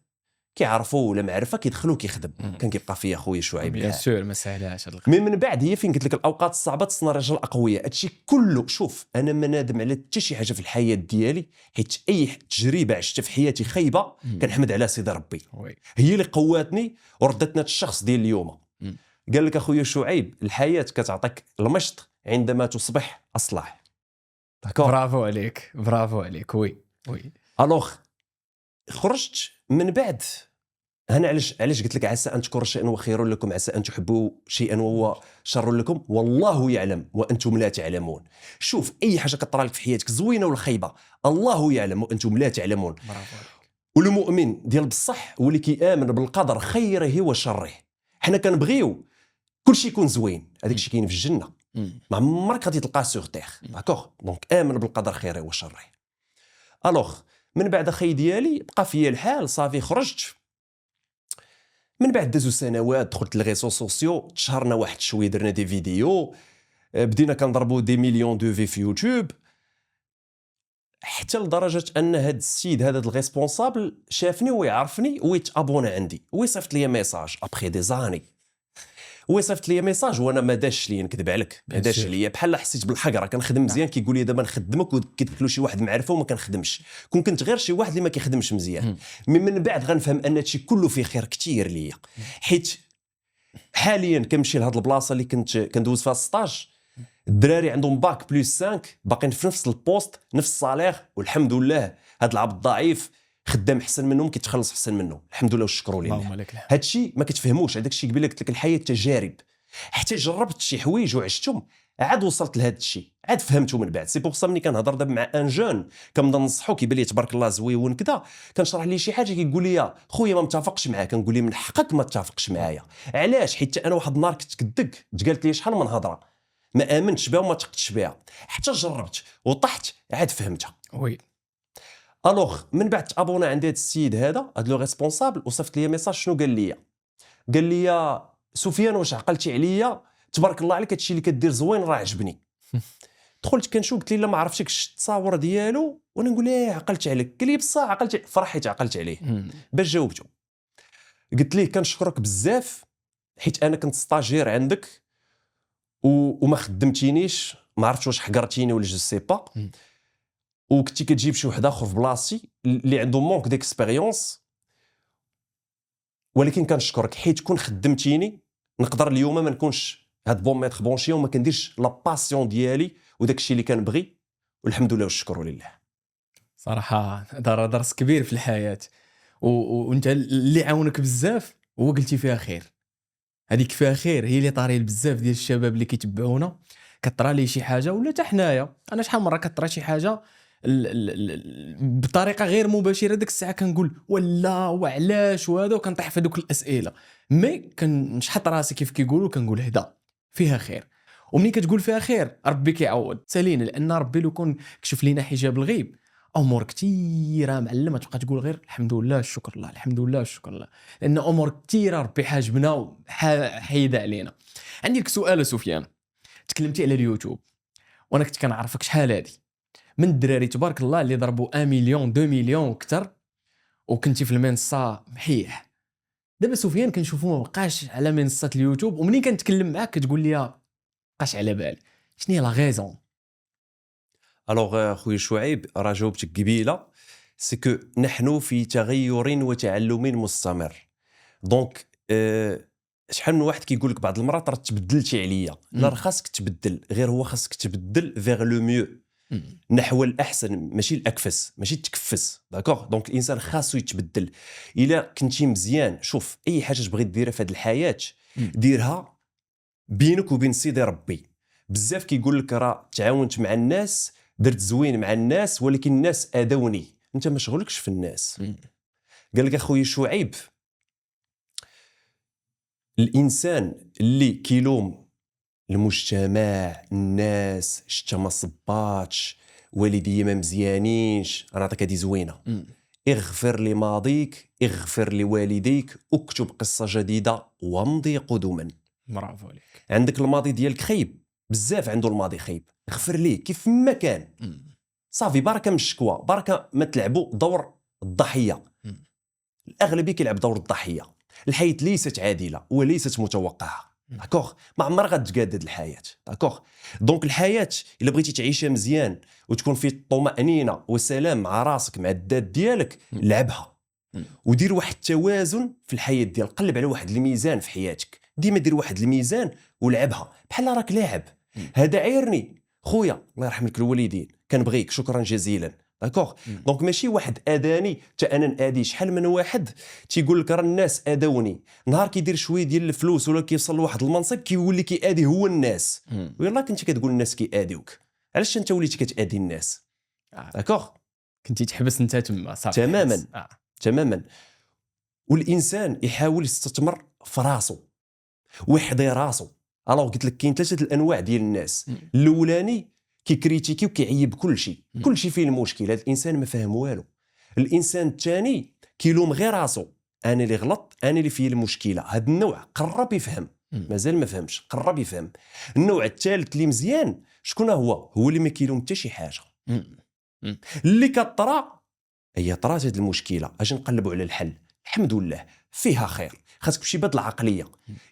كيعرفوا ولا معرفه كيدخلوا كيخدم. كان كيبقى فيا خويا شعيب
بيان سور ما سهلاش هاد القضيه.
من بعد هي فين قلت لك الاوقات الصعبه تصنع رجال اقوياء. هادشي كله شوف انا ما نادم على حتى شي حاجه في الحياه ديالي، حيت اي تجربه عشتها في حياتي خايبه كنحمد على سيدي ربي. هي اللي قواتني وردتنا الشخص ديال اليوم. قال لك اخويا شعيب الحياه كتعطيك المشط عندما تصبح اصلح.
برافو عليك برافو عليك. وي
الوغ خرجت من بعد. انا علاش قلت لك عسى ان تكرهوا شيئا وخير لكم، عسى ان تحبوا شيئا وهو شر لكم، والله يعلم وانتم لا تعلمون. شوف اي حاجه كطرى لك في حياتك زوينه ولا خايبه الله يعلم وانتم لا تعلمون.
برافو عليك.
والمؤمن ديال بصح هو اللي كيامن بالقدر خيره وشره. حنا كنبغيو كلشي يكون زوين، هذاك الشيء كاين في الجنه ما عمرك غادي تلقاه سور تيغ. داكوغ. دونك امن بالقدر خيره وشره. الوغ من بعد اخي ديالي بقى فيا الحال صافي خرجت. من بعد دازو سنوات دخلت للريسو سوسيو، تشهرنا واحد شويه، درنا دي فيديو، بدينا كنضربوا دي مليون دو في يوتيوب، حتى لدرجه ان هاد السيد هذا الريسبونسابل شافني ويعرفني ويتابونا عندي ويصيفط لي ميساج ابخي دي زاني، ويصيفط لي ميساج وانا ما داش لي، نكذب عليك ما داش لي، بحال حسيت بالحقره، كنخدم مزيان كيقول لي دابا نخدمك وكيدخلوا شي واحد معرفه وما كنخدمش، كنت غير شي واحد اللي ما كيخدمش مزيان. من بعد غنفهم ان هادشي كله فيه خير كثير ليا، حيت حاليا كنمشي لهاد البلاصه اللي كنت كندوز فيها ستاج، الدراري عندهم باك بلس 5 باقيين في نفس البوست نفس الصالير، والحمد لله هاد العبد الضعيف خدام احسن منهم كيتخلص احسن منه، الحمد لله والشكر لله. هادشي ما كتفهموش، هذاك الشيء قبيله قلت لك الحياه تجارب، حتى جربت شي حوايج وعشتهم عاد وصلت لهذا الشيء، عاد فهمته من بعد. سي بوغ سا ملي كنهضر دابا مع ان جون كنبدا ننصحو كيبان لي تبارك الله زويون كذا، كنشرح ليه شي حاجه كيقول لي خويا ما متفقش معاك، كنقول ليه من حقك ما تتفقش معايا، علاش؟ حيت انا واحد النهار كنت كدك تقالت لي شحال من هضره ما امنتش بها وما تقتش بها، حتى جربت وطحت عاد فهمتها.
وي
الوغ من بعد ابونا عند هذا السيد هذا لو ريسبونسابل، وصيفط لي ميساج، شنو قال لي؟ قال لي سفيان واش عقلتي عليا؟ تبارك الله عليك هادشي اللي كدير زوين راه عجبني. دخلت كنشوف، قلت لي لا ما عرفتكش التصاور ديالو، وانا نقول ليه عقلت عليك، قال لي بصح عقلت، فرحيت عقلت عليه باش جاوبته. قلت ليه كنشكرك بزاف حيت انا كنت ستاجير عندك وما خدمتينيش، ما عرفتش واش حقرتيني ولا جو سي با، وكنتي كتجيب شي واحد اخر في بلاصتي اللي عنده مونك ديكسبيريونس، ولكن كنشكرك حيت كون خدمتيني نقدر اليوم ما نكونش هاد بون ميتر بونشي وما كنديرش لا باسيون ديالي وداك الشيء اللي كنبغي، والحمد لله والشكر لله.
صراحه درس كبير في الحياه، وانت اللي عاونك بزاف هو قلتي فيها خير، هذيك فيها خير هي اللي طاري بزاف ديال الشباب اللي كيتبعونا، كطرى لي شي حاجه ولا حتى حنايا، انا شحال مره كطرى شي حاجه بطريقه غير مباشره، ديك الساعه كنقول ولا وعلاش وهذا، وكنطيح في دوك الاسئله، مي كنشحط راسي كيف كيقولوا، كنقول هدا فيها خير. ومنين كتقول فيها خير ربي كيعوض سالينا، لان ربي لو كون كشف لينا حجاب الغيب امور كثيره معلمه تبقى تقول غير الحمد لله الشكر الله الحمد لله الشكر الله، لان امور كثيره ربي حاجبنا وحيد علينا. عندي لك سؤال سفيان، تكلمتي على اليوتيوب وانا كنت كنعرفك شحال هادي من الدراري تبارك الله اللي ضربوا 1 مليون 2 مليون وكثر، وكنتي في المنصه محيح. دابا سفيان كنشوفو ما بقاش على منصه اليوتيوب، ومنين كنتكلم معاك كتقول لي بقاش على بالي، شنو هي لا غيزون؟
الوغ خويا شعيب راه جاوبتك قبيله، سي كو نحن في تغير وتعلم مستمر. دونك شحال من واحد كيقول لك بعض المرات راه تبدلتي عليا، لا راه خاصك تبدل، غير هو خاصك تبدل فيغ لو ميو، نحو الاحسن ماشي الاكفس، ماشي تكفس، داكوغ. دونك الانسان خاصو يتبدل. الا كنتي مزيان، شوف اي حاجه تبغي ديرها في هذه الحياه ديرها بينك وبين سيدي ربي. بزاف كيقول لك راه تعاونت مع الناس، درت زوين مع الناس، ولكن الناس اذوني، انت ما شغلكش في الناس. قال لك اخويا شعيب، الانسان اللي كيلوم المجتمع الناس، شتا ما صباتش، والدي ما مزيانينش، انا نعطيك هذه زوينه، اغفر لماضيك، اغفر لوالديك، اكتب قصه جديده وامضي قدما.
برافو عليك.
عندك الماضي ديالك خايب، بزاف عنده الماضي خايب، اغفر ليه كيف ما كان، صافي، بركه من الشكوى، بركه ما تلعبوا دور الضحيه. الاغلبيه كيلعب دور الضحيه. الحياه ليست عادله وليست متوقعه، داكوغ، ما عمرها غتجدد الحياه، داكوغ. دونك الحياه الا بغيتي تعيشها مزيان وتكون في طمانينه وسلام مع راسك مع الذات ديالك، لعبها ودير واحد التوازن في الحياه ديالك، قلب على واحد الميزان في حياتك، ديما دير واحد الميزان ولعبها بحال راك لاعب. هذا عيرني خويا الله يرحم لك الوالدين، كنبغيك شكرا جزيلا، داكوغ. دونك ماشي واحد اذاني حتى انا نادي. شحال من واحد تيقول لك راه الناس اذوني، نهار كيدير شويه ديال الفلوس ولا كيوصل لواحد المنصب كيولي كيادي هو الناس. ويلا كنتي كتقول الناس كياديوك، علاش انت وليتي كتادي الناس؟ داكوغ،
كنتي تحبس انت تما، صافي
تماما. تماما. والانسان يحاول يستثمر في راسو ويحضي راسو. الوغ قلت لك كاين ثلاثه الانواع ديال الناس. الاولاني كيكريتيكي وكيعيب كل شيء فيه المشكل، هذا الانسان ما فاهم والو. الانسان الثاني كيلوم غير راسو، انا اللي غلط، انا اللي فيه المشكله. هذا النوع قرب يفهم، مازال ما فهمش، قرب يفهم. النوع الثالث اللي مزيان شكون هو اللي ما كيلوم حتى شي حاجه، اللي كطرا هي طرات هذه المشكله، اجي نقلبوا على الحل، الحمد لله فيها خير. خاصك تمشي بهذه العقليه.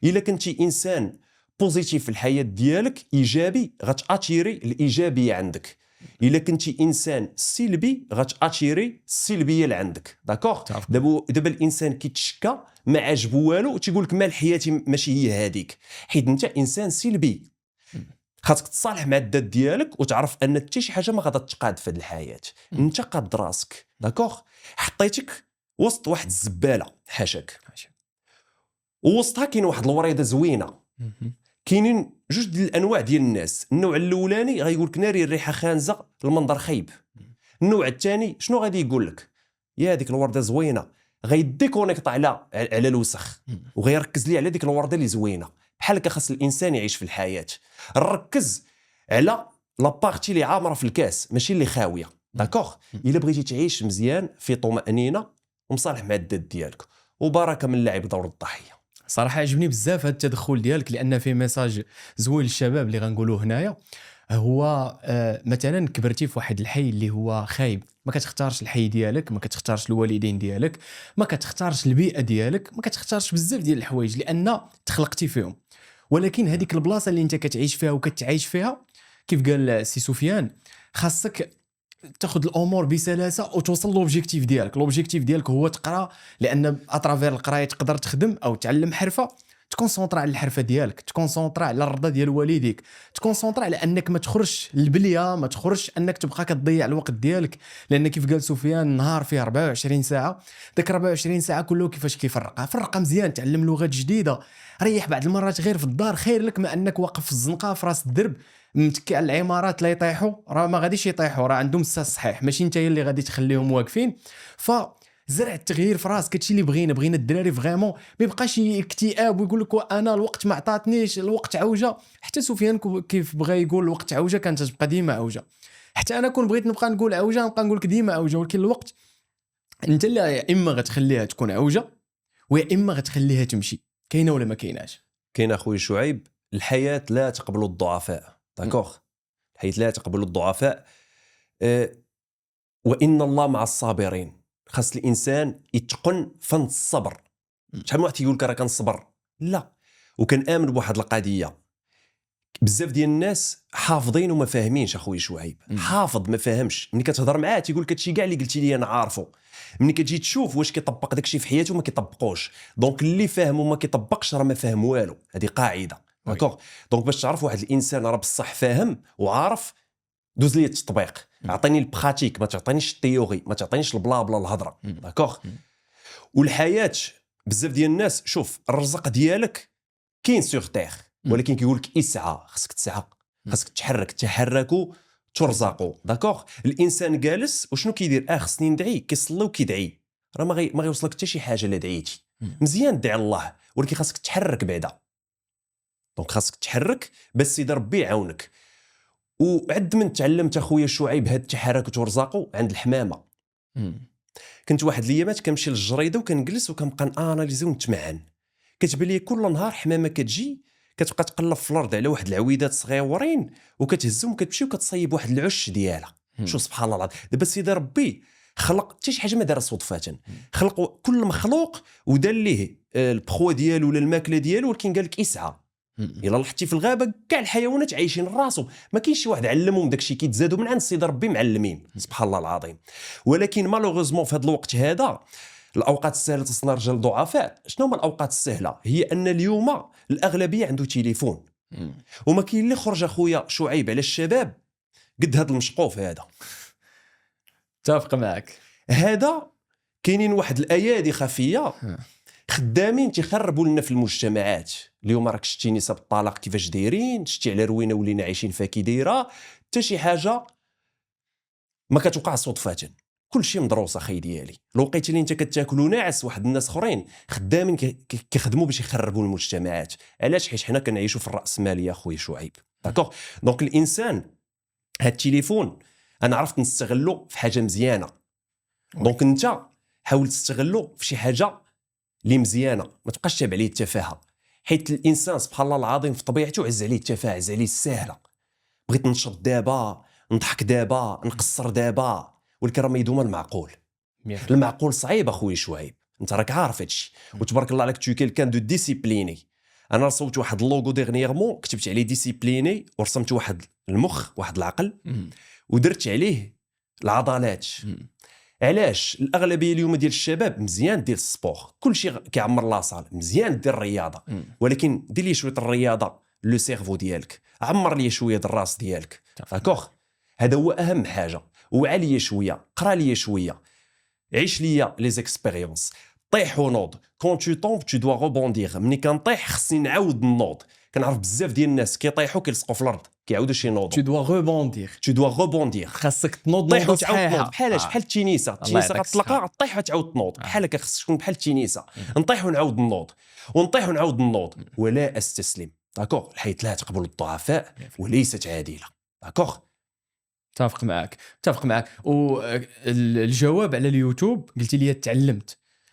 الا كنتي انسان بوزيتيف في الحياه ديالك، ايجابي، غتاتيري الايجابيه عندك. الا كنتي انسان سلبي غتاتيري السلبيه اللي عندك. داكوغ. دابا الانسان كيتشكى ما عجبو والو تيقول لك مال حياتي ماشي هي هذيك، حيت انت انسان سلبي. خاصك تصالح مع الذات ديالك وتعرف ان حتى شي حاجه ما غادا تقاد في هذه الحياه. انت قاد راسك، داكوغ، حطيتك وسط واحد الزباله، حاشاك، ووسطها كاين واحد الوريده زوينه. كاينين جوج ديال الانواع ديال الناس. النوع الاولاني غايقول لك ناري الريحه خانزه، المنظر خايب. النوع الثاني شنو غادي يقول لك؟ يا هذيك الورده زوينه، غيديكونيكط على الوسخ وغيركز لي على ديك الورده اللي زوينه. بحال هكا خاص الانسان يعيش في الحياه، ركز على لابارتي اللي عامره في الكاس ماشي اللي خاويه. داكوغ. الا بغيتي تعيش مزيان في طمانينه ومصالح مع الذات ديالك، وبركه من لعب دور الضحيه.
صراحه عجبني بزاف هذا التدخل ديالك، لان فيه ميساج زوين للشباب اللي غنقولوه هنايا. هو مثلا كبرتي في واحد الحي اللي هو خايب، ما كتختارش الحي ديالك، ما كتختارش الوالدين ديالك، ما كتختارش البيئه ديالك، ما كتختارش بزاف ديال الحوايج لان تخلقتي فيهم. ولكن هذيك البلاصه اللي انت كتعيش فيها وكتعيش فيها، كيف قال سي سفيان، خاصك تاخذ الامور بسلاسه وتوصل لوبجيكتيف ديالك. لوبجيكتيف ديالك هو تقرا، لان اترافير القرايه تقدر تخدم او تعلم حرفه. تكونسونطرا على الحرفه ديالك، تكونسونطرا على الرضا ديال والديك، تكونسونطرا على انك ما تخرجش للبليه، ما تخرجش انك تبقى كتضيع الوقت ديالك. لان كيف قال سفيان النهار فيه 24 ساعه، داك 24 ساعه كله كيفاش فرقها مزيان. تعلم لغات جديده، ريح بعض المرات غير في الدار، خير لك ما انك واقف في الزنقه في راس الدرب متكي على العمارات لا يطيحوا. راه ما غاديش يطيحوا، راه عندهم الساس صحيح، ماشي انت اللي غادي تخليهم واقفين. زرع التغيير في راسك. هادشي اللي بغينا الدراري فريمون ما يبقاش اكتئاب ويقول لك انا الوقت ما عطاتنيش، الوقت عوجه. حتى سفيان كيف بغى يقول الوقت عوجه كانت تبقى ديما عوجه. حتى انا كون بغيت نبقى نقول عوجه نبقى نقول لك ديما عوجه. ولكن الوقت انت اللي يا اما غتخليها تكون عوجه ويا اما غتخليها تمشي. كاينه ولا ما كايناش؟
كاين اخويا شعيب. الحياه لا تقبل الضعفاء. داكوغ. الحياه لا تقبل الضعفاء. وان الله مع الصابرين. خاص الانسان يتقن فن الصبر. شحال من واحد يقول لك راه كنصبر، لا. وكنامن بواحد القضيه، بزاف ديال الناس حافظين وما فاهمينش. اخويا شعيب حافظ ما فاهمش. ملي كتهضر معاه تيقول لك هادشي كاع اللي قلتي لي انا عارفه. ملي كتجي تشوف واش كيطبق داكشي في حياته ما كيطبقوش. دونك اللي فاهم وما كيطبقش راه ما فاهم والو. هذه قاعده. داكوغ. دونك باش تعرف واحد الانسان راه بصح فاهم وعارف، دوز لي التطبيق. اعطيني البراتيك، ما تعطينيش التيوري، ما تعطينيش البلا بلا الهضره. داكوغ. والحياه بزاف ديال الناس، شوف الرزق ديالك كاين سيغ تيغ، ولكن كيقول لك اسعى. خاصك تسعى، خاصك تحرك. تحركوا ترزقوا. داكوغ. الانسان جالس وشنو كيدير؟ خصني ندعي، كيصلي وكيدعي. راه ما غيوصلك حتى شي حاجه الا دعيتي. مزيان دعي الله، ولكن خاصك تحرك بعدا. دونك خاصك تحرك باش سيدي ربي يعاونك. وعد من تعلمت اخويا شعيب هاد التحرك وترزقوا عند الحمامه. كنت واحد الايامات كنمشي للجريده وكنجلس وكنبقى اناليزي ونتمعن. كتبان لي كل نهار حمامه كتجي كتبقى تقلب في الارض على واحد العويدات صغيورين وكتهزهم وكتمشي وكتصايب واحد العش ديالها. شو سبحان الله. دابا سيدي ربي خلق حتى شي حاجه ما دارها صدفه. خلق كل مخلوق ودار ليه البخوا ديالو ولا الماكله ديالو، ولكن قال لك اسعى. الا لحتي في الغابه كاع الحيوانات عايشين راسهم، ما كاينش شي واحد علمهم داكشي، كيتزادوا من عند سيدي ربي معلمين. سبحان الله العظيم. ولكن مالوغوزمون في هذا الوقت هذا، الاوقات السهله تصنع رجال ضعفاء. شنو هما الاوقات السهله؟ هي ان اليوم الاغلبيه عنده تليفون، وما كاين اللي خرج اخويا شعيب على الشباب قد هذا المشقوف هذا.
اتفق معك.
هذا كاينين واحد الايادي خفيه خدامين تيخربوا لنا في المجتمعات. اليوم راك شتي نسب الطلاق كيفاش دايرين، شتي على روينه ولينا عايشين فيها كي دايره. حتى شي حاجه ما كتوقع صدفه، كل شيء مدروس اخي ديالي. الوقيته اللي انت كتاكلوا ناعس واحد الناس اخرين خدامين كيخدموا باش يخربوا المجتمعات. علاش؟ حيت حنا كنعيشوا في الراسماليه اخويا شعيب. داكوغ. دونك الانسان هاد التليفون انا عرفت نستغلو في حاجه مزيانه. دونك انت حاول تستغلو في شي حاجه اللي مزيانه ما تبقاش تابع ليه التفاهه، حيت الانسان سبحان الله العظيم في طبيعته عز عليه التفاهه، عز عليه السهله. بغيت نشط دابا، نضحك دابا، نقصر دابا، ولكن راه ما يدوم المعقول. المعقول صعيب اخويا شعيب، انت راك عارف هادشي. وتبارك الله عليك تو كيلكان دو ديسيبليني. انا صوبت واحد اللوغو ديغنييرمون كتبت عليه ديسيبليني، ورسمت واحد المخ واحد العقل ودرت عليه العضلات. علاش الاغلبيه اليوم ديال الشباب مزيان دير السبور، كلشي كيعمر لاصال، مزيان دير الرياضه، ولكن دير لي شويه الرياضه لو سيرفو ديالك، عمر لي شويه الراس ديالك، داكوغ. هذا هو اهم حاجه. وعى لي شويه، قرا لي شويه، عيش لي لي زيكسبيريونس. طيح ونوض، كون تو طومب تو دوا روبوندير. ملي كنطيح خصني نعاود نوض. كنعرف بزاف ديال الناس كيطيحوا كيلصقوا في الارض كيعاودوا شي نوضوا.
tu dois rebondir.
تو دوا روبوندير،
خاصك تنوض
طيح
نوضه
وتعاود تنوض.
صحيحه
بحالاش بحال التينيسه، التينيسه غتطلقها طيح وتعاود تنوض. بحال هكا خصك تكون بحال التينيسه، نطيح ونعاود نوض، ونطيح ونعاود نوض، ولا استسلم. داكوغ. الحياه لا تقبل الضعفاء وليست عادله. داكوغ.
اتفق معك. والجواب على اليوتيوب قلتي لي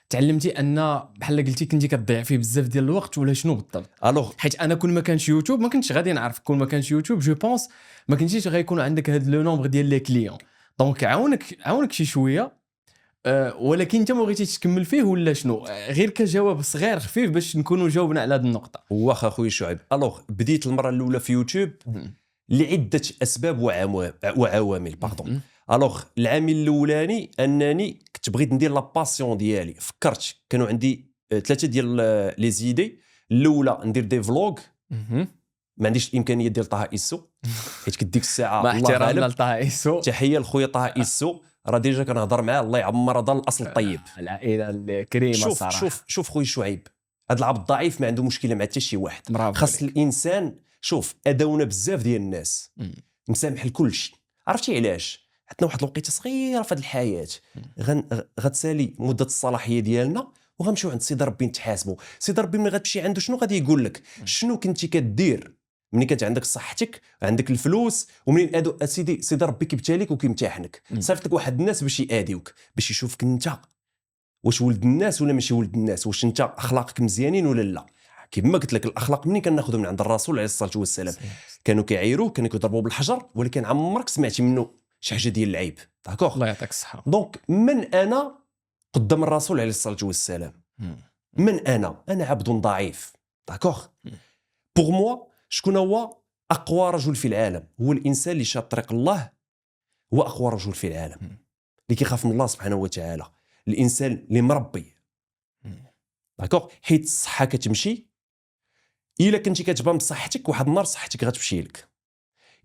تعلمتي ان بحال قلتي كنتي كتضيع فيه بزاف ديال الوقت، ولا شنو بالضبط؟
الوغ
حيت انا كون ما كانش يوتيوب ما كنتش غادي نعرف، كون ما كانش يوتيوب جو بونس ما كنتيش غيكون عندك هاد لو نومبر ديال لي كليون. دونك عاونك شي شويه. ولكن انت ما بغيتيش تكمل فيه ولا شنو؟ غير كجواب صغير خفيف باش نكونوا جاوبنا على هاد النقطه.
واخا خويا شعيب. الوغ بديت المره الاولى في يوتيوب لعده اسباب وعوامل باردون. الوغ العامل الاولاني انني كنت بغيت ندير لا باسيون ديالي. فكرت كانوا عندي 3 ديال لي زيدي. الاولى ندير دي فلوغ، ما عنديش الامكانيه ديال طه ايسو حيت كديك الساعه
مع
الله
احترامنا
غالب.
لطه ايسو،
تحيه لخويا طه ايسو، راه ديجا كنهضر معاه الله يعمر هذا الاصل الطيب.
العائله الكريمه الصراحه.
شوف خويا شعيب، هذا العبد الضعيف ما عنده مشكله مع حتى شي واحد. خاص الانسان. شوف اداونا بزاف ديال الناس مسامح لكل شيء. عرفتي علاش؟ عندنا واحد الوقيته صغيره في هذه الحياه، غتسالي مده الصلاحيه ديالنا وغنمشيو عند سيدي ربي نتحاسبوا. سيدي ربي ملي غتمشي عنده شنو غادي يقول لك؟ شنو كنتي كدير ملي كانت عندك صحتك، عندك الفلوس، ومنين ادو سيدي ربي كيبتاليك وكيمتحنك، صيفط لك واحد الناس باش ياديوك، باش يشوفك انت واش ولد الناس ولا ماشي ولد الناس، واش انت اخلاقك مزيانين ولا لا. كما قلت لك الاخلاق منين كناخذهم من عند الرسول عليه الصلاه والسلام. كانوا كيعيروه، كانوا كيضربوه بالحجر، ولكن عمرك سمعتي منه شي حاجه ديال العيب. داكوغ.
الله يعطيك الصحه.
دونك من انا قدام الرسول عليه الصلاه والسلام؟ من انا عبد ضعيف. داكوغ. بوغ موا شكون هو اقوى رجل في العالم؟ هو الانسان اللي شاد طريق الله، هو اقوى رجل في العالم، اللي كيخاف من الله سبحانه وتعالى، الانسان اللي مربي. داكوغ. حيت الصحه كتمشي. الا كنتي كتبان بصحتك واحد النهار صحتك غتمشي لك.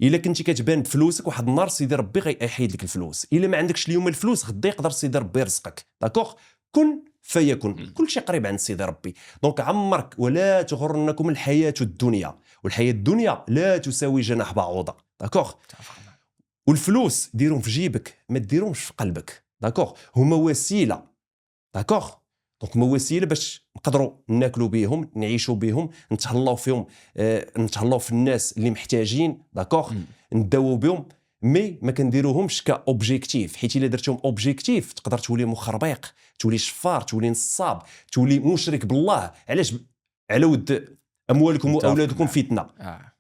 الا كنتي كتبان بفلوسك واحد النهار سيدي ربي غيحيد لك الفلوس. الا ما عندكش اليوم الفلوس غدا يقدر سيدي ربي يرزقك. داكوغ. كن فيكون، كل شيء قريب عند سيدي ربي. دونك عمرك ولا تغرنكم الحياه الدنيا، والحياه الدنيا لا تساوي جناح بعوضه. داكوغ. والفلوس ديرهم في جيبك، ما ديرهمش في قلبك. داكوغ. هما وسيله. داكوغ. دونك هما وسيله باش نقدروا ناكلوا بهم، نعيشوا بهم، نتهلاو فيهم، نتهلاو في الناس اللي محتاجين. داكوغ. نداووا بهم، مي ما كنديروهمش كاوبجيكتيف، حيت الا درتهم اوبجيكتيف تقدر تولي مخربيق، تولي شفار، تولي نصاب، تولي مشرك بالله. علاش؟ على ود اموالكم واولادكم فتنه.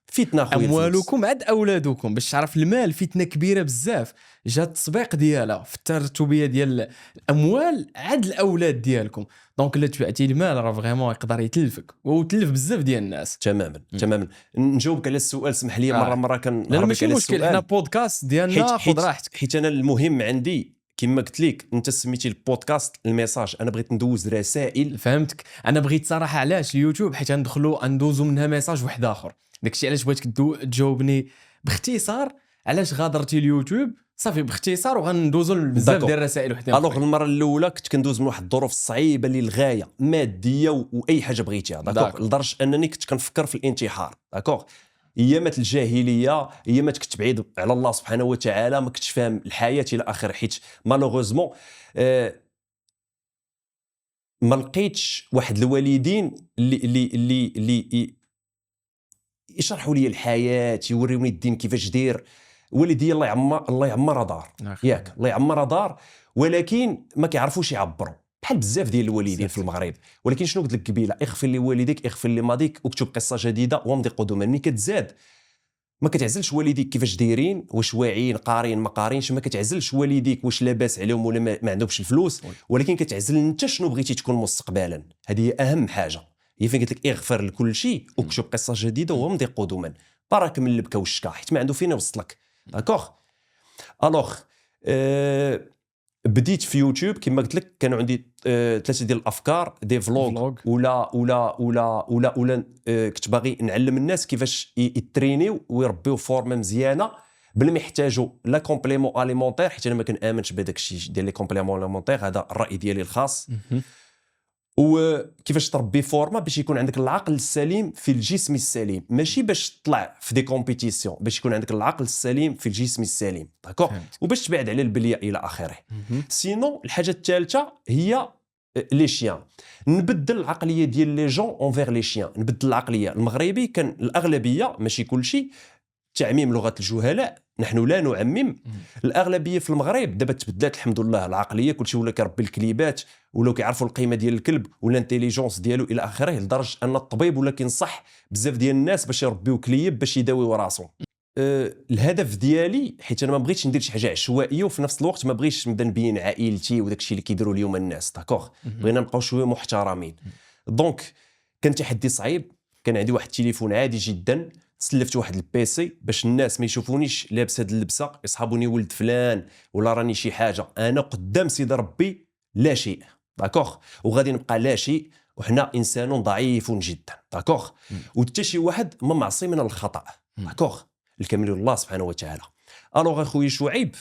فتنه خويا.
اموالكم عاد اولادكم، باش تعرف المال فتنه كبيره بزاف. جا التسبيق ديالها في الترتبيه ديال الاموال عاد الاولاد ديالكم. دونك الا تبعتي المال راه فريمون يقدر يتلفك وتلف بزاف ديال الناس.
تماما. نجاوبك على السؤال، سمح لي مره
لا ماشي مشكل، حنا بودكاست ديالنا خذ راحتك.
حيت انا المهم عندي كما قلت لك، انت سميتي البودكاست الميساج، انا بغيت ندوز رسائل.
فهمتك. انا بغيت صراحه علاش اليوتيوب، حيت ندخلوا ندوزو منها ميساج واحد اخر. داكشي علاش بغيتك تجاوبني باختصار علاش غادرتي اليوتيوب. صافي باختصار وغندوزو بزاف ديال الرسائل وحدين.
الوغ المره الاولى كنت كندوز من واحد الظروف صعيبه للغايه، ماديه واي حاجه بغيتيها. داكوغ. لدرجه انني كنت كنفكر في الانتحار. داكوغ. ايامات الجاهليه، ايامات كنت بعيد على الله سبحانه وتعالى، ما كنتش فاهم الحياه الى اخره، حيت مالوغوزمون ما لقيتش واحد الوالدين اللي يشرحوا لي الحياه، يوريوني الدين كيفاش دير. والدي الله يعمر دار، ياك الله يعمر دار، ولكن ما كيعرفوش يعبروا. بحال بزاف ديال الوالدين في المغرب. ولكن شنو قلت لك قبيله، اغفر لي والديك اغفر لي ماضيك واكتب قصه جديده وامضي قدما. ملي كتزاد ما كتعزلش والديك كيفاش دايرين، واش واعيين قارين ما قارينش، ما كتعزلش والديك واش لاباس عليهم ولا ما عندهمش الفلوس، ولكن كتعزل انت شنو بغيتي تكون مستقبلا. هذه هي اهم حاجه، هي فين قلت لك اغفر لكل شيء واكتب قصه جديده وامضي قدما. باراك من البكا والشكا حيت ما عنده فين يوصلك. داكوغ. الوغ بديت في يوتيوب كما قلت لك، كانوا عندي 3 ديال الافكار، دي فلوغ ولا كنت باغي نعلم الناس كيفاش يترينيو ويربيو فورمه مزيانه بلا ما يحتاجوا لا كومبليمون اليمونتير، حيت انا ما كنامنش بهذاك الشيء ديال لي كومبليمون اليمونتير، هذا الراي ديالي الخاص. وكيفاش تربي فورمه باش يكون عندك العقل السليم في الجسم السليم، ماشي باش تطلع في دي كومبيتيسيون، باش يكون عندك العقل السليم في الجسم السليم. داكوغ. وباش تبعد على البليه الى اخره. سينو الحاجه الثالثه هي لي شيان. نبدل العقليه ديال لي جون اونفير لي شيان، نبدل العقليه. المغربي كان الاغلبيه، ماشي كل شيء، تعميم لغه الجهلاء، نحن لا نعمم. الاغلبيه في المغرب دابا تبدلات الحمد لله العقليه، كلشي ولا كيربي الكليبات، ولاو كيعرفوا القيمه ديال الكلب ولا الانتيليجونس ديالو الى اخره، لدرجه ان الطبيب ولا كينصح بزاف ديال الناس باش يربيو كليب باش يداويو راسهم. الهدف ديالي، حيت انا ما بغيتش ندير شي حاجه عشوائيه، وفي نفس الوقت ما بغيتش نبدا نبين عائلتي وداك الشيء اللي كيديروا اليوم الناس. داكوغ. بغينا نبقاو شويه محترمين. دونك كان تحدي صعيب. كان عندي واحد التليفون عادي جدا، سلفت واحد البيسي باش الناس ما يشوفونيش لابس هاد اللبسه يصحابوني ولد فلان ولا راني شي حاجه. انا قدام سيدي ربي لا شيء. داكوغ. وغادي نبقى لا شيء، وحنا انسان ضعيف جدا. داكوغ. وحتى شي واحد ما معصي من الخطا. داكوغ. الكامل الله سبحانه وتعالى. الوغ اخويا شعيب،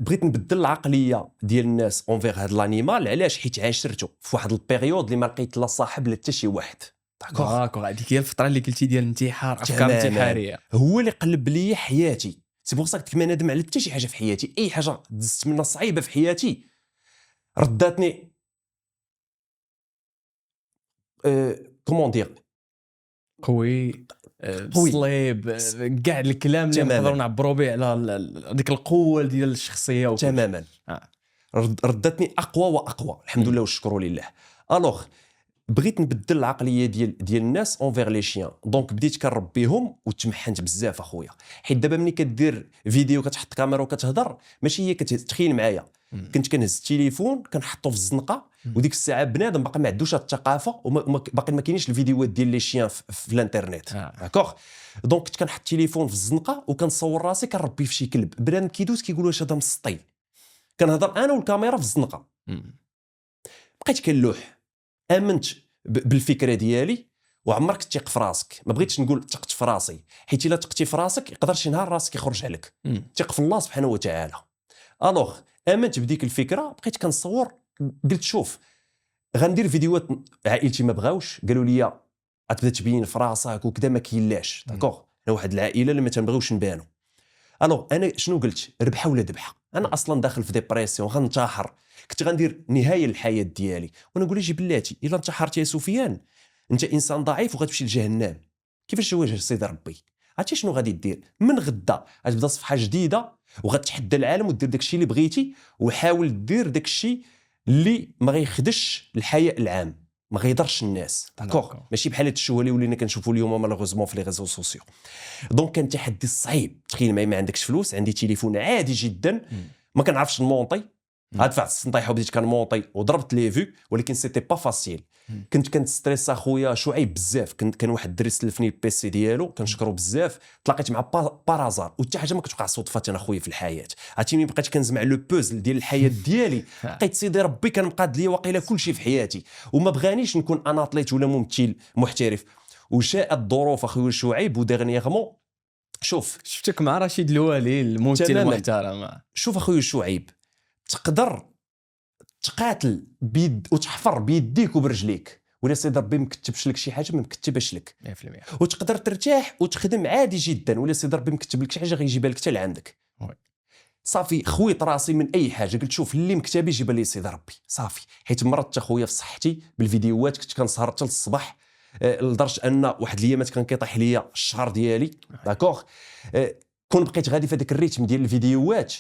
بغيت نبدل العقليه ديال الناس اونفيغ هاد الانيمال. علاش؟ حيت عاشرته في واحد البيريود اللي ما لقيت لا صاحب لا حتى شي واحد.
داكوغ. هذيك هي الفتره اللي قلتي ديال الانتحار، افكار انتحاريه،
هو اللي قلب لي حياتي. سي بور سا ما ندم على حتى شي حاجه في حياتي. اي حاجه دزت منها صعيبه في حياتي رداتني كومون دير
قوي، صليب، كاع الكلام اللي نقدروا نعبروا به على ديك القوه ديال الشخصيه
تماما. ردتني اقوى واقوى الحمد لله والشكر لله. الوغ بغيت نبدل العقليه ديال الناس اونفير لي شيان. دونك بديت كنربيهم وتمحنت بزاف اخويا. حيت دابا ملي كدير فيديو كتحط كاميرا وكتهضر، ماشي هي كتخيل معايا. كنت كنهز التليفون كنحطو في الزنقه، وديك الساعه بنادم باقي ما عندوش الثقافه، وباقي ما كاينينش الفيديوهات ديال لي شيان في الانترنت. داكوغ. دونك كنت كنحط التليفون في الزنقه وكنصور راسي كنربي في شي كلب. بنادم كيدوز كيقول واش هذا مسطي. كنهضر انا والكاميرا في الزنقه. بقيت كنلوح. امنت بالفكره ديالي وعمرك تثق في راسك. ما بغيتش نقول ثقت في راسي، حيت الا ثقتي في راسك يقدر شي نهار راسك يخرج عليك. ثق في الله سبحانه وتعالى. الوغ امنت بديك الفكره، بقيت كنصور. قلت شوف غندير فيديوهات عائلتي ما بغاوش، قالوا لي غتبدا تبين في راسك وكذا، ما كاينلاش. داكوغ. انا واحد العائله اللي ما تنبغيوش نبانو. الوغ انا شنو قلت؟ ربحه ولا ذبحه. انا اصلا داخل في ديبرسيون، غنتحر. كنت غندير نهايه للحياه ديالي وانا نقول لي بلاتي الا انتحرت يا سفيان انت انسان ضعيف وغتمشي لجهنم. كيفاش تواجه سيدي ربي؟ عرفتي شنو غادي دير؟ من غدا غتبدا صفحه جديده وغتحدى العالم ودير داكشي اللي بغيتي، وحاول دير داكشي اللي ما غيخدش الحياء العام، ما غيضرش الناس. داكوغ. ماشي بحال هاد الشوه اللي ولينا كنشوفوا اليوم مالوغوزمون في لي ريزو سوسيو. دونك كان تحدي صعيب. تخيل معايا ما عندكش فلوس، عندي تليفون عادي جدا، ما كنعرفش نمونطي. دفعت السنطيحه وبديت كنمونطي وضربت لي فيو، ولكن سيتي با فاسيل. كنت كنستريس اخويا شعيب بزاف. كان واحد الدري سلفني البيسي ديالو كنشكرو بزاف. تلاقيت مع بارازار، وحتى حاجه ما كتوقع صدفه انا خويا في الحياه. عرفتي ملي بقيت كنجمع لو بوزل ديال الحياه ديالي، لقيت سيدي ربي كان مقاد ليا واقيلا كلشي في حياتي، وما بغانيش نكون انا اطليت ولا ممثل محترف. وجاءت الظروف اخويا شعيب وديرنييغمون شوف
شفتك مع رشيد الوالي الممثل المحترم.
شوف اخويا شعيب، تقدر تقاتل بيد وتحفر بيديك وبرجليك، ولا سيدي ربي مكتبش لك شي حاجه ما مكتبش لك
100%.
وتقدر ترتاح وتخدم عادي جدا، ولا سيدي ربي مكتب لك شي حاجه غيجيبها لك حتى لعندك. صافي خويت راسي من اي حاجه، قلت شوف اللي مكتبي جيب لي سيدي ربي صافي. حيت مرضت اخويا في صحتي بالفيديوهات، كنت كنسهر حتى للصباح، لدرجه ان واحد الايامات كان كيطيح ليا الشهر ديالي. داكوغ. كون بقيت غادي في هذاك الريتم ديال الفيديوهات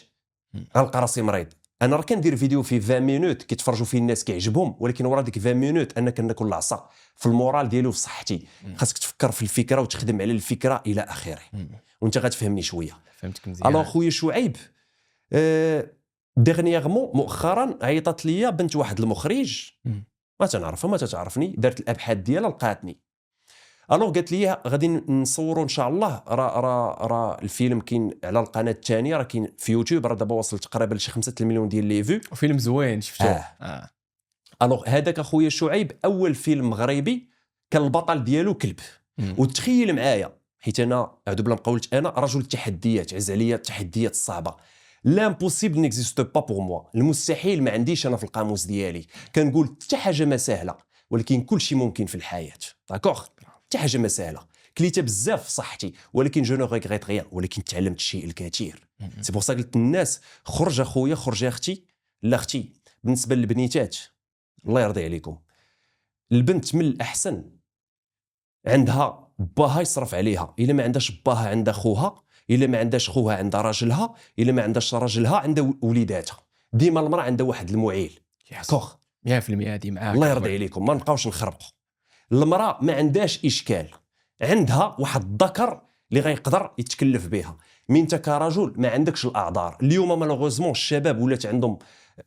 غنلقى راسي مريض. انا راه كندير فيديو فيه 20 مينوت كيتفرجوا فيه الناس كيعجبهم، ولكن ورا ديك 20 مينوت انا كناكل العصا في المورال ديالي وفي صحتي. خاصك تفكر في الفكره وتخدم على الفكره الى اخره، وانت غتفهمني شويه.
فهمتك مزيان.
الوغ خويا شعيب، ديغنيغمون مؤخرا عيطت ليا بنت واحد المخرج ما تنعرفها ما تتعرفني، دارت الابحاث ديالها لقاتني. الوغ قالت لي غادي نصوروا ان شاء الله، راه الفيلم كاين على القناه الثانيه، راه كاين في يوتيوب، راه دابا وصل تقريبا لشي 5 مليون ديال لي فيو،
وفيلم زوين شفتوه.
الوغ هذاك اخويا شعيب اول فيلم مغربي كان البطل ديالو كلب. وتخيل معايا، حيت انا اعوذ بالله قولت انا رجل التحديات، عز عليا التحديات الصعبه. لامبوسيبل نيكزيست با بور موا، المستحيل ما عنديش انا في القاموس ديالي. كنقول حتى حاجه ما سهله، ولكن كل شيء ممكن في الحياه. داكوغ، حتى حاجه ما سهله. كليتها بزاف في صحتي، ولكن جو نو ريغريت غير، ولكن تعلمت الشيء الكثير. سي بور سا قلت للناس خرج اخويا، خرج يا اختي. لا اختي، بالنسبه للبنيتات الله يرضي عليكم، البنت من الاحسن عندها باها يصرف عليها. الا ما عندهاش باها عند خوها، الا ما عندهاش خوها عند راجلها، الا ما عندهاش راجلها عند وليداتها. ديما المراه عندها واحد المعيل. كوخ
100% هذه معاك.
الله يرضي عليكم، ما نبقاوش نخربقوا. المراه ما عندهاش اشكال، عندها واحد الذكر اللي غيقدر يتكلف بها. من انت كرجل ما عندكش الاعذار. اليوم مالوغوزمون الشباب ولات عندهم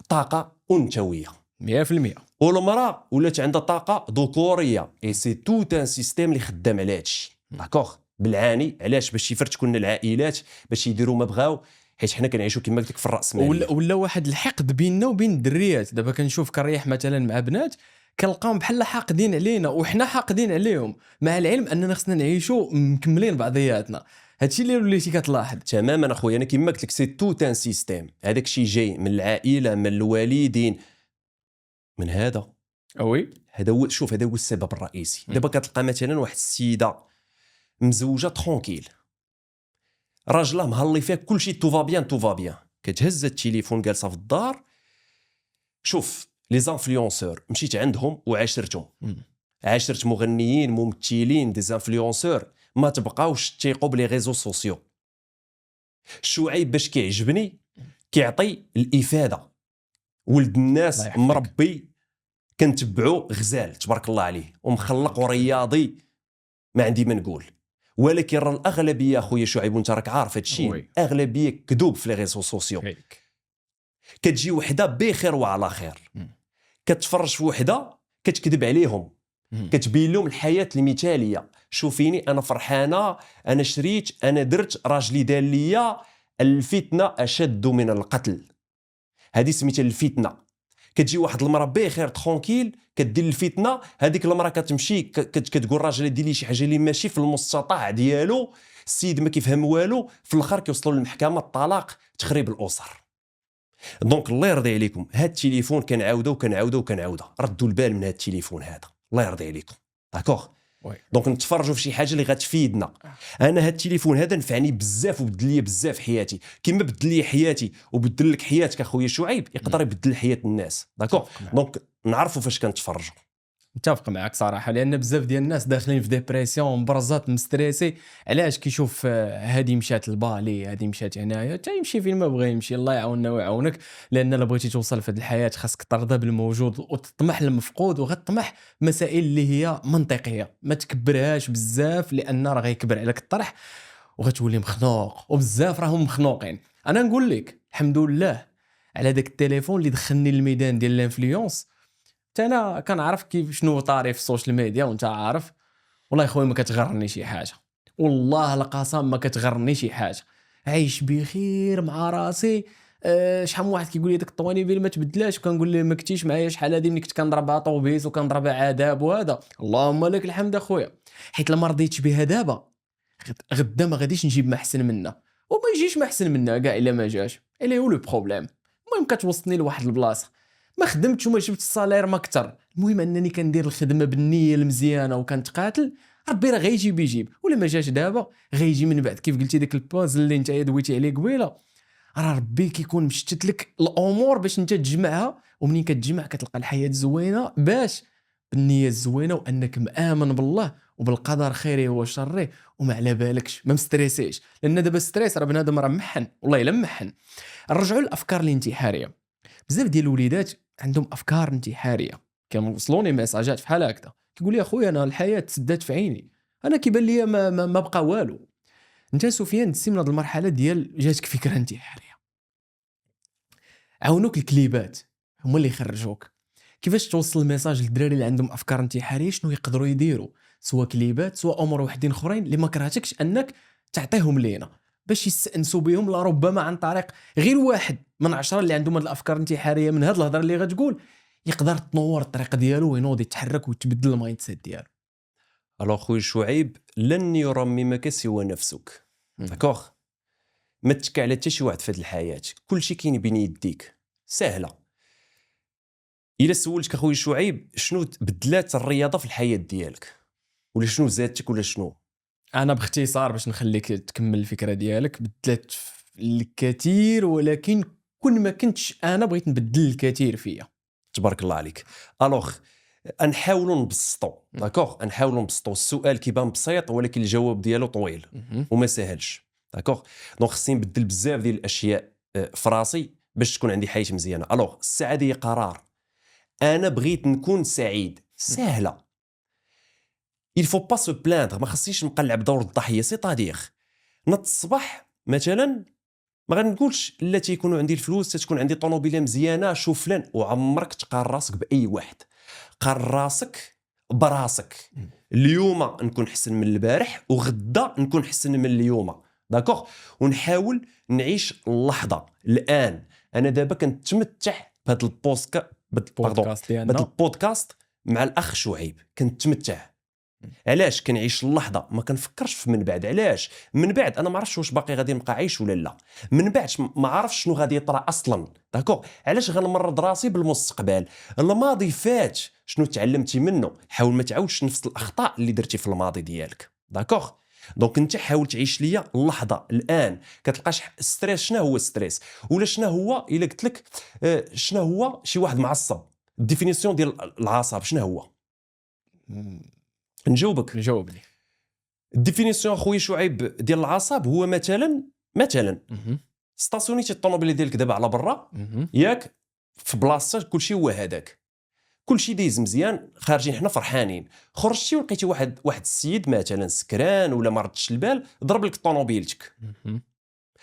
طاقه انثويه
100%،
والمراه ولات عندها طاقه ذكوريه. اي سي توت ان سيستيم اللي خدام على هادشي. داكوغ، بالعاني علاش؟ باش يفرتكوا العائلات، باش يديروا ما بغاو، حيت حنا كنعيشوا كما قلت لك في الراسماليه.
ولا واحد الحقد بيننا وبين الدريات. دابا كنشوف كنريح مثلا مع بنات كنلقاهم بحال حاقدين علينا وحنا حاقدين عليهم، مع العلم اننا خصنا نعيشوا مكملين بعضياتنا. هادشي اللي وليتي كتلاحظ.
تماما اخويا، انا كما قلت لك سي توت ان سيستيم. هذاك الشيء جاي من العائله، من الوالدين، من هذا.
وي
هذا هو، شوف هذا هو السبب الرئيسي. دابا كتلقى مثلا واحد السيده مزوجه ترونكيل، راجلها مهلي فيها كل شيء، تو فا بيان تو فا بيان، كتهز التليفون جالسه في الدار. شوف لي زانفلونسور مشيت عندهم وعاشرتهم، عاشرت مغنيين ممثلين دي زانفلونسور ما تبقاوش تيقوا بلي ريزو سوسيو. شعيب باش كيعجبني كيعطي الافاده. ولد الناس مربي كنتبعو غزال تبارك الله عليه، ومخلق ورياضي، ما عندي ما نقول. ولكن راه الاغلبيه اخويا شعيب، وانت راك عارف هادشي، اغلبيه كذوب في لي ريزو سوسيو. كتجي وحده بخير وعلى خير، كتفرج في وحده كتكذب عليهم، كتبين لهم الحياه المثاليه. شوفيني انا فرحانه، انا شريت، انا درت، راجلي دار ليا. الفتنه اشد من القتل، هذه سميتها الفتنه. كتجي واحد المراه بخير ترونكيل كدير الفتنه، هذيك المراه كتمشي كتقول راجل دير لي شي حاجه اللي ماشي في المستطاع ديالو، السيد ما كيفهم والو، في الاخر كيوصلوا للمحكمه، الطلاق، تخريب الاسر. دونك الله يرضي عليكم، هاد التليفون كنعاودو ردوا البال من هاد التليفون هذا، الله يرضي عليكم. داكوغ، دونك نتفرجوا في شي حاجه اللي غتفيدنا. انا هاد التليفون هذا نفعني بزاف وبدل لي بزاف حياتي، كما بدل لي حياتي وبدل لك حياتك اخويا شعيب، يقدر يبدل حياه الناس. داكوغ، دونك نعرفوا فاش كنتفرجوا.
متفق معك صراحه، لان بزاف ديال الناس داخلين في ديبرسيون، مبرزات، مستريسي. علاش؟ كيشوف هذه مشات لبالي، هذه مشات هنايا، حتى يمشي فين ما بغى يمشي. الله يعاوننا ويعاونك، لان الا بغيتي توصل في هذه الحياه خاصك ترضى بالموجود وتطمح للمفقود، وغتطمح مسائل اللي هي منطقيه، ما تكبرهاش بزاف، لان راه غيكبر عليك الطرح وغتولي مخنوق. وبزاف راهم مخنوقين. انا نقول لك الحمد لله على داك التليفون اللي دخلني للميدان ديال الانفلونس. انا كنعرف كيف شنو طاري في السوشيال ميديا، وانت عارف. والله خويا ما كتغرني شي حاجه، والله القسم ما كتغرني شي حاجه. عايش بخير مع راسي. شحال من واحد كيقول لي داك الطوانيبيل ما تبدلاش، وكنقول ليه ما كنتيش معايا شحال هادي ملي كنت كنضربها طوبيس وكنضربها عذاب. وهذا اللهم لك الحمد اخويا، حيت لما رضيتش بها دابا غدا ما غاديش نجيب ما احسن منها، وما يجيش ما احسن منها كاع الا ما جاش. اللي هو لو بروبليم. المهم كتوصلني لواحد البلاصه، ما خدمتش وما جبت الصالير ما كتر، المهم انني كندير الخدمه بالنيه المزيانه وكنتقاتل، ربي راه يجيب. ولا ما جاش دابا غيجي من بعد. كيف قلتي داك البوز اللي انت دويتي عليه قبيله، راه ربي كيكون مشتت لك الامور باش انت تجمعها، ومنين كتجمع كتلقى الحياه زوينه، باش بالنيه الزوينه وانك مآمن بالله وبالقدر خيره وشره، وما على بالكش ما مستريسيش. لان دابا ستريس راه بنادم راه محن، والله الا محن. نرجعوا للافكار الانتحاريه. بزاف ديال الوليدات عندهم افكار انتحاريه، كنوصلوني ميساجات بحال هكذا كيقول لي اخويا انا الحياه تسدات في عيني، انا كيبان لي ما بقى والو. انت سفيان دزتي من هذه المرحله ديال جاتك فكره انتحاريه، عاونوك الكليبات هما اللي يخرجوك، كيفاش توصل الميساج للدراري اللي عندهم افكار انتحاريه شنو يقدروا يديروا، سواء كليبات سواء امور وحدين اخرين اللي ما كرهتكش انك تعطيهم لينا باش يستانسوا بهم، لربما عن طريق غير واحد من 10 اللي عندهم هاد الافكار الانتحاريه من هاد الهضره اللي غتقول يقدر تنور الطريق ديالو وينوض يتحرك ويتبدل المايند سيت ديالو.
الوغ خويا شعيب، لن يرممك سوى نفسك. داكوغ، ما تتكى على حتى شي واحد في هذه الحياه، كلشي كاين بين يديك، سهله. الا سولتك اخويا شعيب شنو بدلات الرياضه في الحياه ديالك، ولا شنو زادتك ولا شنو؟
انا باختصار باش نخليك تكمل الفكره ديالك، بدلت الكثير ولكن كون ما كنتش انا بغيت نبدل الكثير فيا.
تبارك الله عليك. الوغ نحاولوا نبسطوا، داكوغ، نحاولوا نبسطوا. السؤال كيبان بسيط ولكن الجواب ديالو طويل وما ساهلش، داكوغ. دونك خصني نبدل بزاف ديال الاشياء في راسي باش تكون عندي حياه مزيانه. الوغ السعاده هي قرار. انا بغيت نكون سعيد، سهله. il faut pas se plaindre، ما خصنيش نبقى نلعب دور الضحيه. سيطادير نض الصباح مثلا، ما غنقولش لا تيكونوا عندي الفلوس تتكون عندي طوموبيله مزيانه شوف فلان، وعمرك تقارن راسك باي واحد. قارن راسك براسك. اليوم نكون حسن من البارح وغدا نكون حسن من اليوم، داكوغ. ونحاول نعيش اللحظه الان. انا دابا كنتمتع بهذا
البودكاست ديالنا،
بهذا البودكاست مع الاخ شعيب، كنتمتع. علاش؟ كنعيش اللحظه، ما كنفكرش في من بعد. علاش؟ من بعد انا ما عرفتش واش باقي غادي نبقى عايش ولا لا. من بعد ما عرفتش شنو غادي يطرا اصلا، داكوغ. علاش غنمرض راسي بالمستقبل؟ الماضي فات، شنو تعلمتي منه؟ حاول ما تعاودش نفس الاخطاء اللي درتي في الماضي ديالك، داكوغ. دونك انت حاول تعيش ليا اللحظه الان. كتلقاش ستريس. شنو هو ستريس؟ ولا شنو هو الا قلت لك شنو هو شي واحد معصب؟ الديفينيسيون ديال العصب شنو هو؟ نجاوبك.
جاوبني.
الديفينيسيون اخويا شعيب ديال العصب هو مثلا ستاسيونيتي الطوموبيل ديالك دابا على برا، ياك في بلاصه كلشي هو هذاك، كلشي دايز مزيان، خارجين حنا فرحانين. خرجتي ولقيتي واحد السيد مثلا سكران ولا ما ردش البال ضرب لك طوموبيلتك،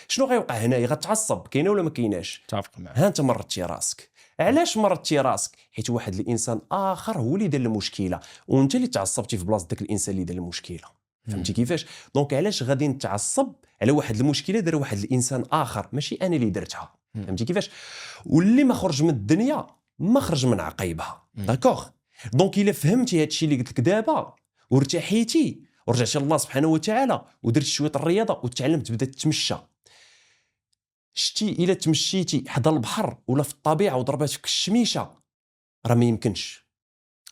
شنو غيوقع هنايا؟ غتعصب، كاينه ولا ما كايناش؟
متفق معك.
ها انت مرضتي راسك. علاش مرضتي راسك؟ حيت واحد الانسان اخر هو اللي دار المشكله، وانت اللي تعصبتي في بلاصه داك الانسان اللي دار المشكله. فهمتي كيفاش؟ دونك علاش غادي نتعصب على واحد المشكله دار واحد الانسان اخر، ماشي انا اللي درتها؟ فهمتي كيفاش؟ واللي ما خرج من الدنيا ما خرج من عقيبها، داكوغ. دونك الا فهمتي هادشي اللي قلت لك دابا وارتحيتي ورجعتي الله سبحانه وتعالى ودرتي شويه الرياضه وتعلمت بدات تمشى، شتي الا تمشيتي حدا البحر ولا في الطبيعه وضربات فيك الشميشه راه ما يمكنش.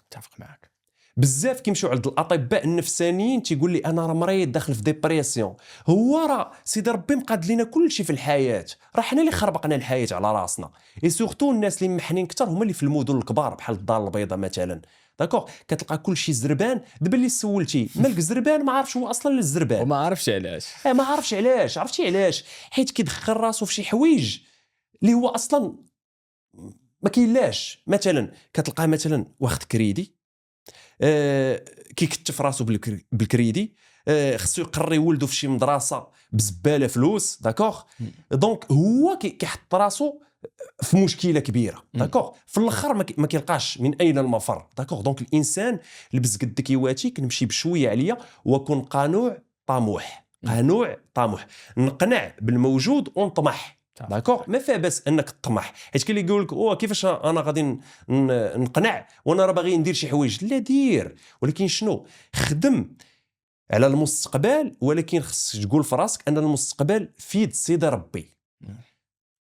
متفق معك.
بزاف كيمشيو عند الاطباء النفسانيين تيقول لي انا راه مريض داخل في ديبريسيون. هو راه سيدي ربي مقاد لينا كل شيء في الحياه، راه حنا اللي خربقنا الحياه على راسنا. اي سورتو الناس اللي محنين كثر هما اللي في المدن الكبار بحال الدار البيضاء مثلا، داكوغ. كتلقى كل شيء زربان. دابا اللي سولتي مالك زربان ما عارفش هو اصلا الزربان،
وما عرفش علاش.
ما عارفش علاش. عرفتي علاش؟ حيت كيدخل راسو في شي حوايج اللي هو اصلا ما كاينلاش. مثلا كتلقى مثلا واخد كريدي، كيكتف راسو بالكريدي، خصو يقري ولده في شي مدرسه بزباله فلوس، داكوغ. دونك هو كيحط راسو في مشكله كبيره، داكوغ. في الاخر ما كيلقاش من اين المفر، داكوغ. دونك الانسان لبس قد كيواتي كنمشي بشويه عليا وكون قنوع طموح. نقنع بالموجود ونطمح، داكوغ. ما فيها باس انك تطمح، حيت كاين اللي يقول لك كيفاش انا غادي نقنع وانا راه باغي ندير شي حوايج. لا دير، ولكن شنو؟ خدم على المستقبل، ولكن خصك تقول في راسك ان المستقبل في يد سيدي ربي،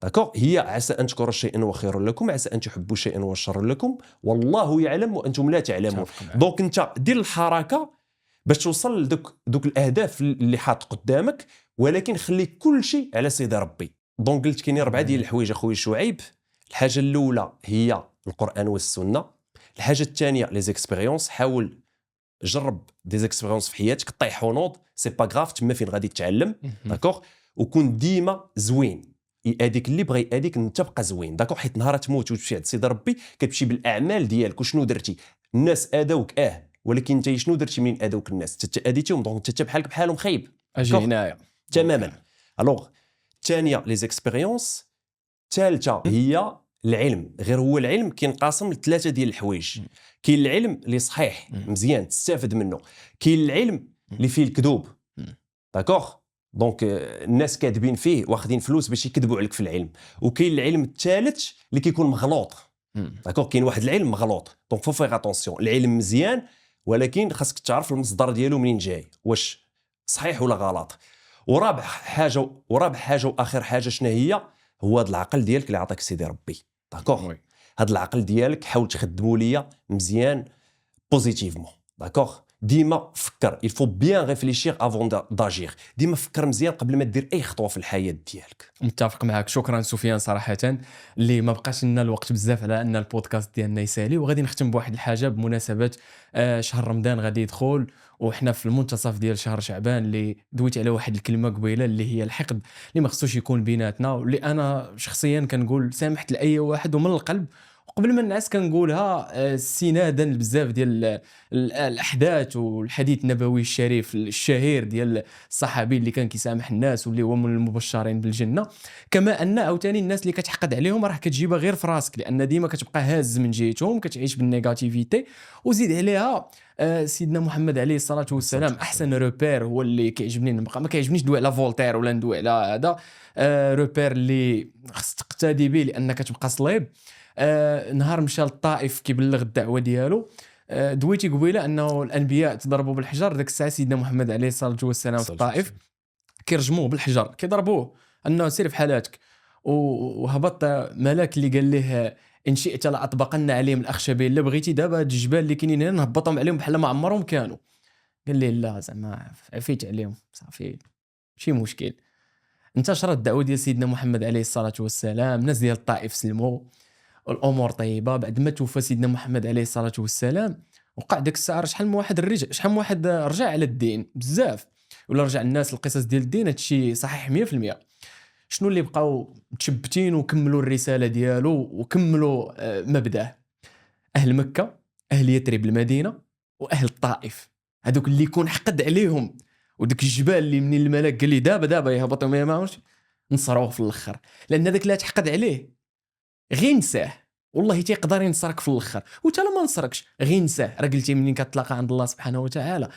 داكوغ. هي عسى ان تكرهوا شيئا وخير لكم، عسى ان تحبوا شيئا وشر لكم، والله يعلم وانتم لا تعلمون. دونك انت دير الحركه باش توصل لدوك الاهداف اللي حاط قدامك، ولكن خلي كل شيء على سيدي ربي. دونك قلت كاينين 4 ديال الحوايج اخويا شعيب. الحاجه الاولى هي القران والسنه. الحاجه الثانيه لي زيكسبيريونس. حاول جرب دي زيكسبيريونس في حياتك، طيح ونوض سي با غاف، تما فين غادي تتعلم، داكوغ. وكون ديما زوين، يأذيك اللي بغى يأذيك انت بقى زوين داكوغ، حيت نهار تموت وتمشي عند سيدي ربي كتمشي بالاعمال ديالك وشنو درتي. الناس اذوك ولكن انت شنو درتي منين اذوك الناس؟ انت اذيتيهم، دونك انت بحالك بحالهم خايب.
اجي هنايا
تماما. الوغ الثانيه لي زيكسبيريونس، الثالثه هي العلم. غير هو العلم كينقسم لثلاثه ديال الحوايج. كاين العلم اللي صحيح مزيان تستافد منه، كاين العلم اللي فيه الكذوب داكوغ، دونك الناس كاذبين فيه واخدين فلوس باش يكذبوا عليك في العلم، وكاين العلم الثالث اللي كيكون مغلوط داكوغ. كاين واحد العلم مغلوط، دونك فو فيغ اتونسيون. العلم مزيان ولكن خاصك تعرف المصدر ديالو منين جاي، واش صحيح ولا غلط. ورابع حاجه واخر حاجه شنو هي؟ هو هذا العقل ديالك اللي عطاك سيدي ربي داكوغ. هذا العقل ديالك حاول تخدموا ليا مزيان بوزيتيفمون داكوغ. ديما فكر، il faut bien réfléchir avant d'agir. ديما فكر مزيان قبل ما دير اي خطوه في الحياه ديالك.
متفق معك. شكرا سفيان صراحه، اللي ما بقاش لنا الوقت بزاف على ان البودكاست ديالنا يسالي، وغادي نختم بواحد الحاجه بمناسبه شهر رمضان غادي يدخل، وحنا في المنتصف ديال شهر شعبان. اللي دويت على واحد الكلمه قبيله اللي هي الحقد، اللي ما خصوش يكون بيناتنا، واللي انا شخصيا كنقول سامحت لاي واحد ومن القلب. وقبل ما الناس كنقولها استنادا بزاف ديال الاحداث والحديث النبوي الشريف الشهير ديال الصحابي اللي كان كيسامح الناس واللي هو من المبشرين بالجنه. كما ان عاوتاني الناس اللي كتحقد عليهم راه كتجيبها غير في راسك، لان ديما كتبقى هاز من جهتهم، كتعيش بالنيجاتيفيتي. وزيد عليها سيدنا محمد عليه الصلاه والسلام احسن روبير هو اللي كيعجبني نبقى، ما كيعجبنيش ندوي على فولتير ولا ندوي على هذا روبير اللي خصك تقتدي به لانك كتبقى صليب. نهار مشى للطائف كيبلغ الدعوه ديالو، دويتي قبيله انه الانبياء تضربوا بالحجر. ديك الساعه سيدنا محمد عليه الصلاه والسلام في الطائف كيرجموه بالحجر، كيضربوه انه سير في حالاتك. وهبط ملاك اللي قال له ان شئت لاطبقن عليهم الاخشبين، الا بغيتي دابا هاد الجبال اللي كاينين هنا نهبطهم عليهم بحال ما عمرهم كانوا. قال لي لا زعما عفيت عليهم صافي ماشي مشكل. انتشرت الدعوه ديال سيدنا محمد عليه الصلاه والسلام، الناس ديال الطائف سلموا، الامور طيبه. بعد ما توفى سيدنا محمد عليه الصلاه والسلام وقع ديك الساعه شحال من واحد رجع على الدين بزاف، ولا رجع الناس القصص ديال الدين. هادشي صحيح 100%. شنو اللي بقاو متشبتين وكملوا الرساله ديالو وكملوا مبداه؟ اهل مكه، اهل يثرب المدينه، واهل الطائف. هذوك اللي يكون حقد عليهم، وديك الجبال اللي من الملك قال لي دابا يهبطوا ما يماوش، نصروه في الاخر. لان داك اللي تحقد عليه غير نساه، والله تيقدر ينصرك في الاخر. وانت لما نصركش غير نساه، راه قلتي منين كتلاقى عند الله سبحانه وتعالى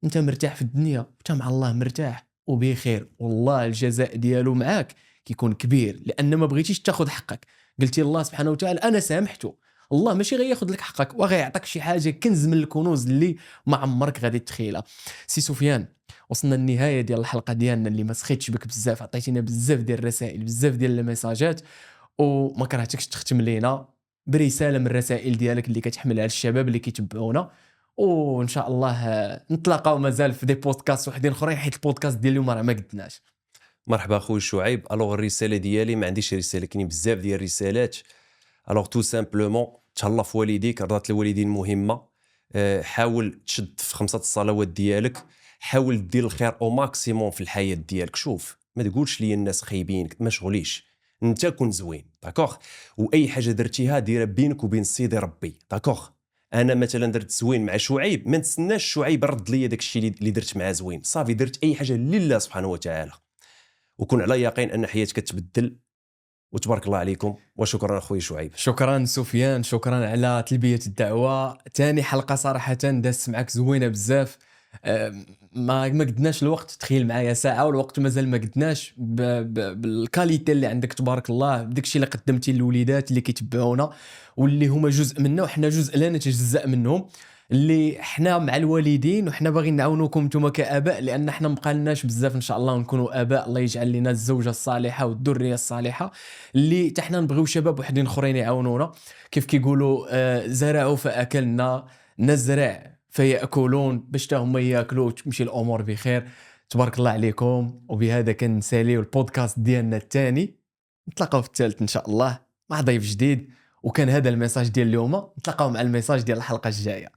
انت مرتاح في الدنيا، انت مع الله مرتاح وبخير، والله الجزاء ديالو معاك كيكون كبير. لان ما بغيتيش تاخذ حقك، قلتي الله سبحانه وتعالى انا سامحته، الله ماشي غياخذ لك حقك وغيعطيك شي حاجه كنز من الكنوز اللي ما عمرك غادي تخيلها. سي سفيان، وصلنا للنهايه ديال الحلقه ديالنا اللي ما سخيتش بك بزاف، عطيتينا بزاف ديال الرسائل، بزاف ديال الميساجات، وما كرهتكش تختم لينا برساله من الرسائل ديالك اللي كتحملها على الشباب اللي كيتبعونا. وان شاء الله نتلاقاو مازال في دي بودكاست وحدين اخرين، حيت البودكاست ديال اليوم راه ما قدناش.
مرحبا خويا شعيب. الوغ الرساله ديالي ما عنديش رساله، كاين بزاف ديال الرسالات. الوغ تو سامبلومون تهلا في والديك، رضات الوالدين مهمه. حاول تشد في 5 الصلوات ديالك، حاول دير الخير او ماكسيموم في الحياه ديالك. شوف ما تقولش لي الناس خايبين، ما شغليش، انت كون زوين داكوغ. واي حاجه درتيها ديرها بينك وبين سيدي ربي داكوغ. انا مثلا درت زوين مع شعيب، ما نتسناش شعيب رد لي داك الشيء اللي درت معاه زوين، صافي درت اي حاجه لله سبحانه وتعالى. وكون على يقين ان حياتك تتبدل. وتبارك الله عليكم، وشكرا اخوي شعيب.
شكرا سفيان، شكرا على تلبيه الدعوه. تاني حلقه صراحه دازت معك زوينه بزاف. ما قدناش الوقت، تخيل معايا ساعه والوقت مازال ما قدناش. بالكاليتي اللي عندك تبارك الله، بداكشي اللي قدمتي للوليدات اللي كيتبعونا واللي هما جزء منا وحنا جزء لا نتجزأ منهم، اللي حنا مع الوالدين وحنا باغيين نعاونوكم نتوما كآباء، لان حنا مبقالناش بزاف ان شاء الله نكونوا آباء. الله يجعل لنا الزوجه الصالحه والذريه الصالحه اللي حنا نبغيو شباب وحدين اخرين يعاونونا. كيف كيقولوا زرعوا فاكلنا، نزرع فيأكلون، باش تا هما ياكلوا وتمشي الامور بخير. تبارك الله عليكم. وبهذا كنساليو البودكاست ديالنا الثاني، نتلاقاو في الثالث ان شاء الله مع ضيف جديد. وكان هذا الميساج ديال اليوم، نتلاقاو مع الميساج ديال الحلقه الجايه.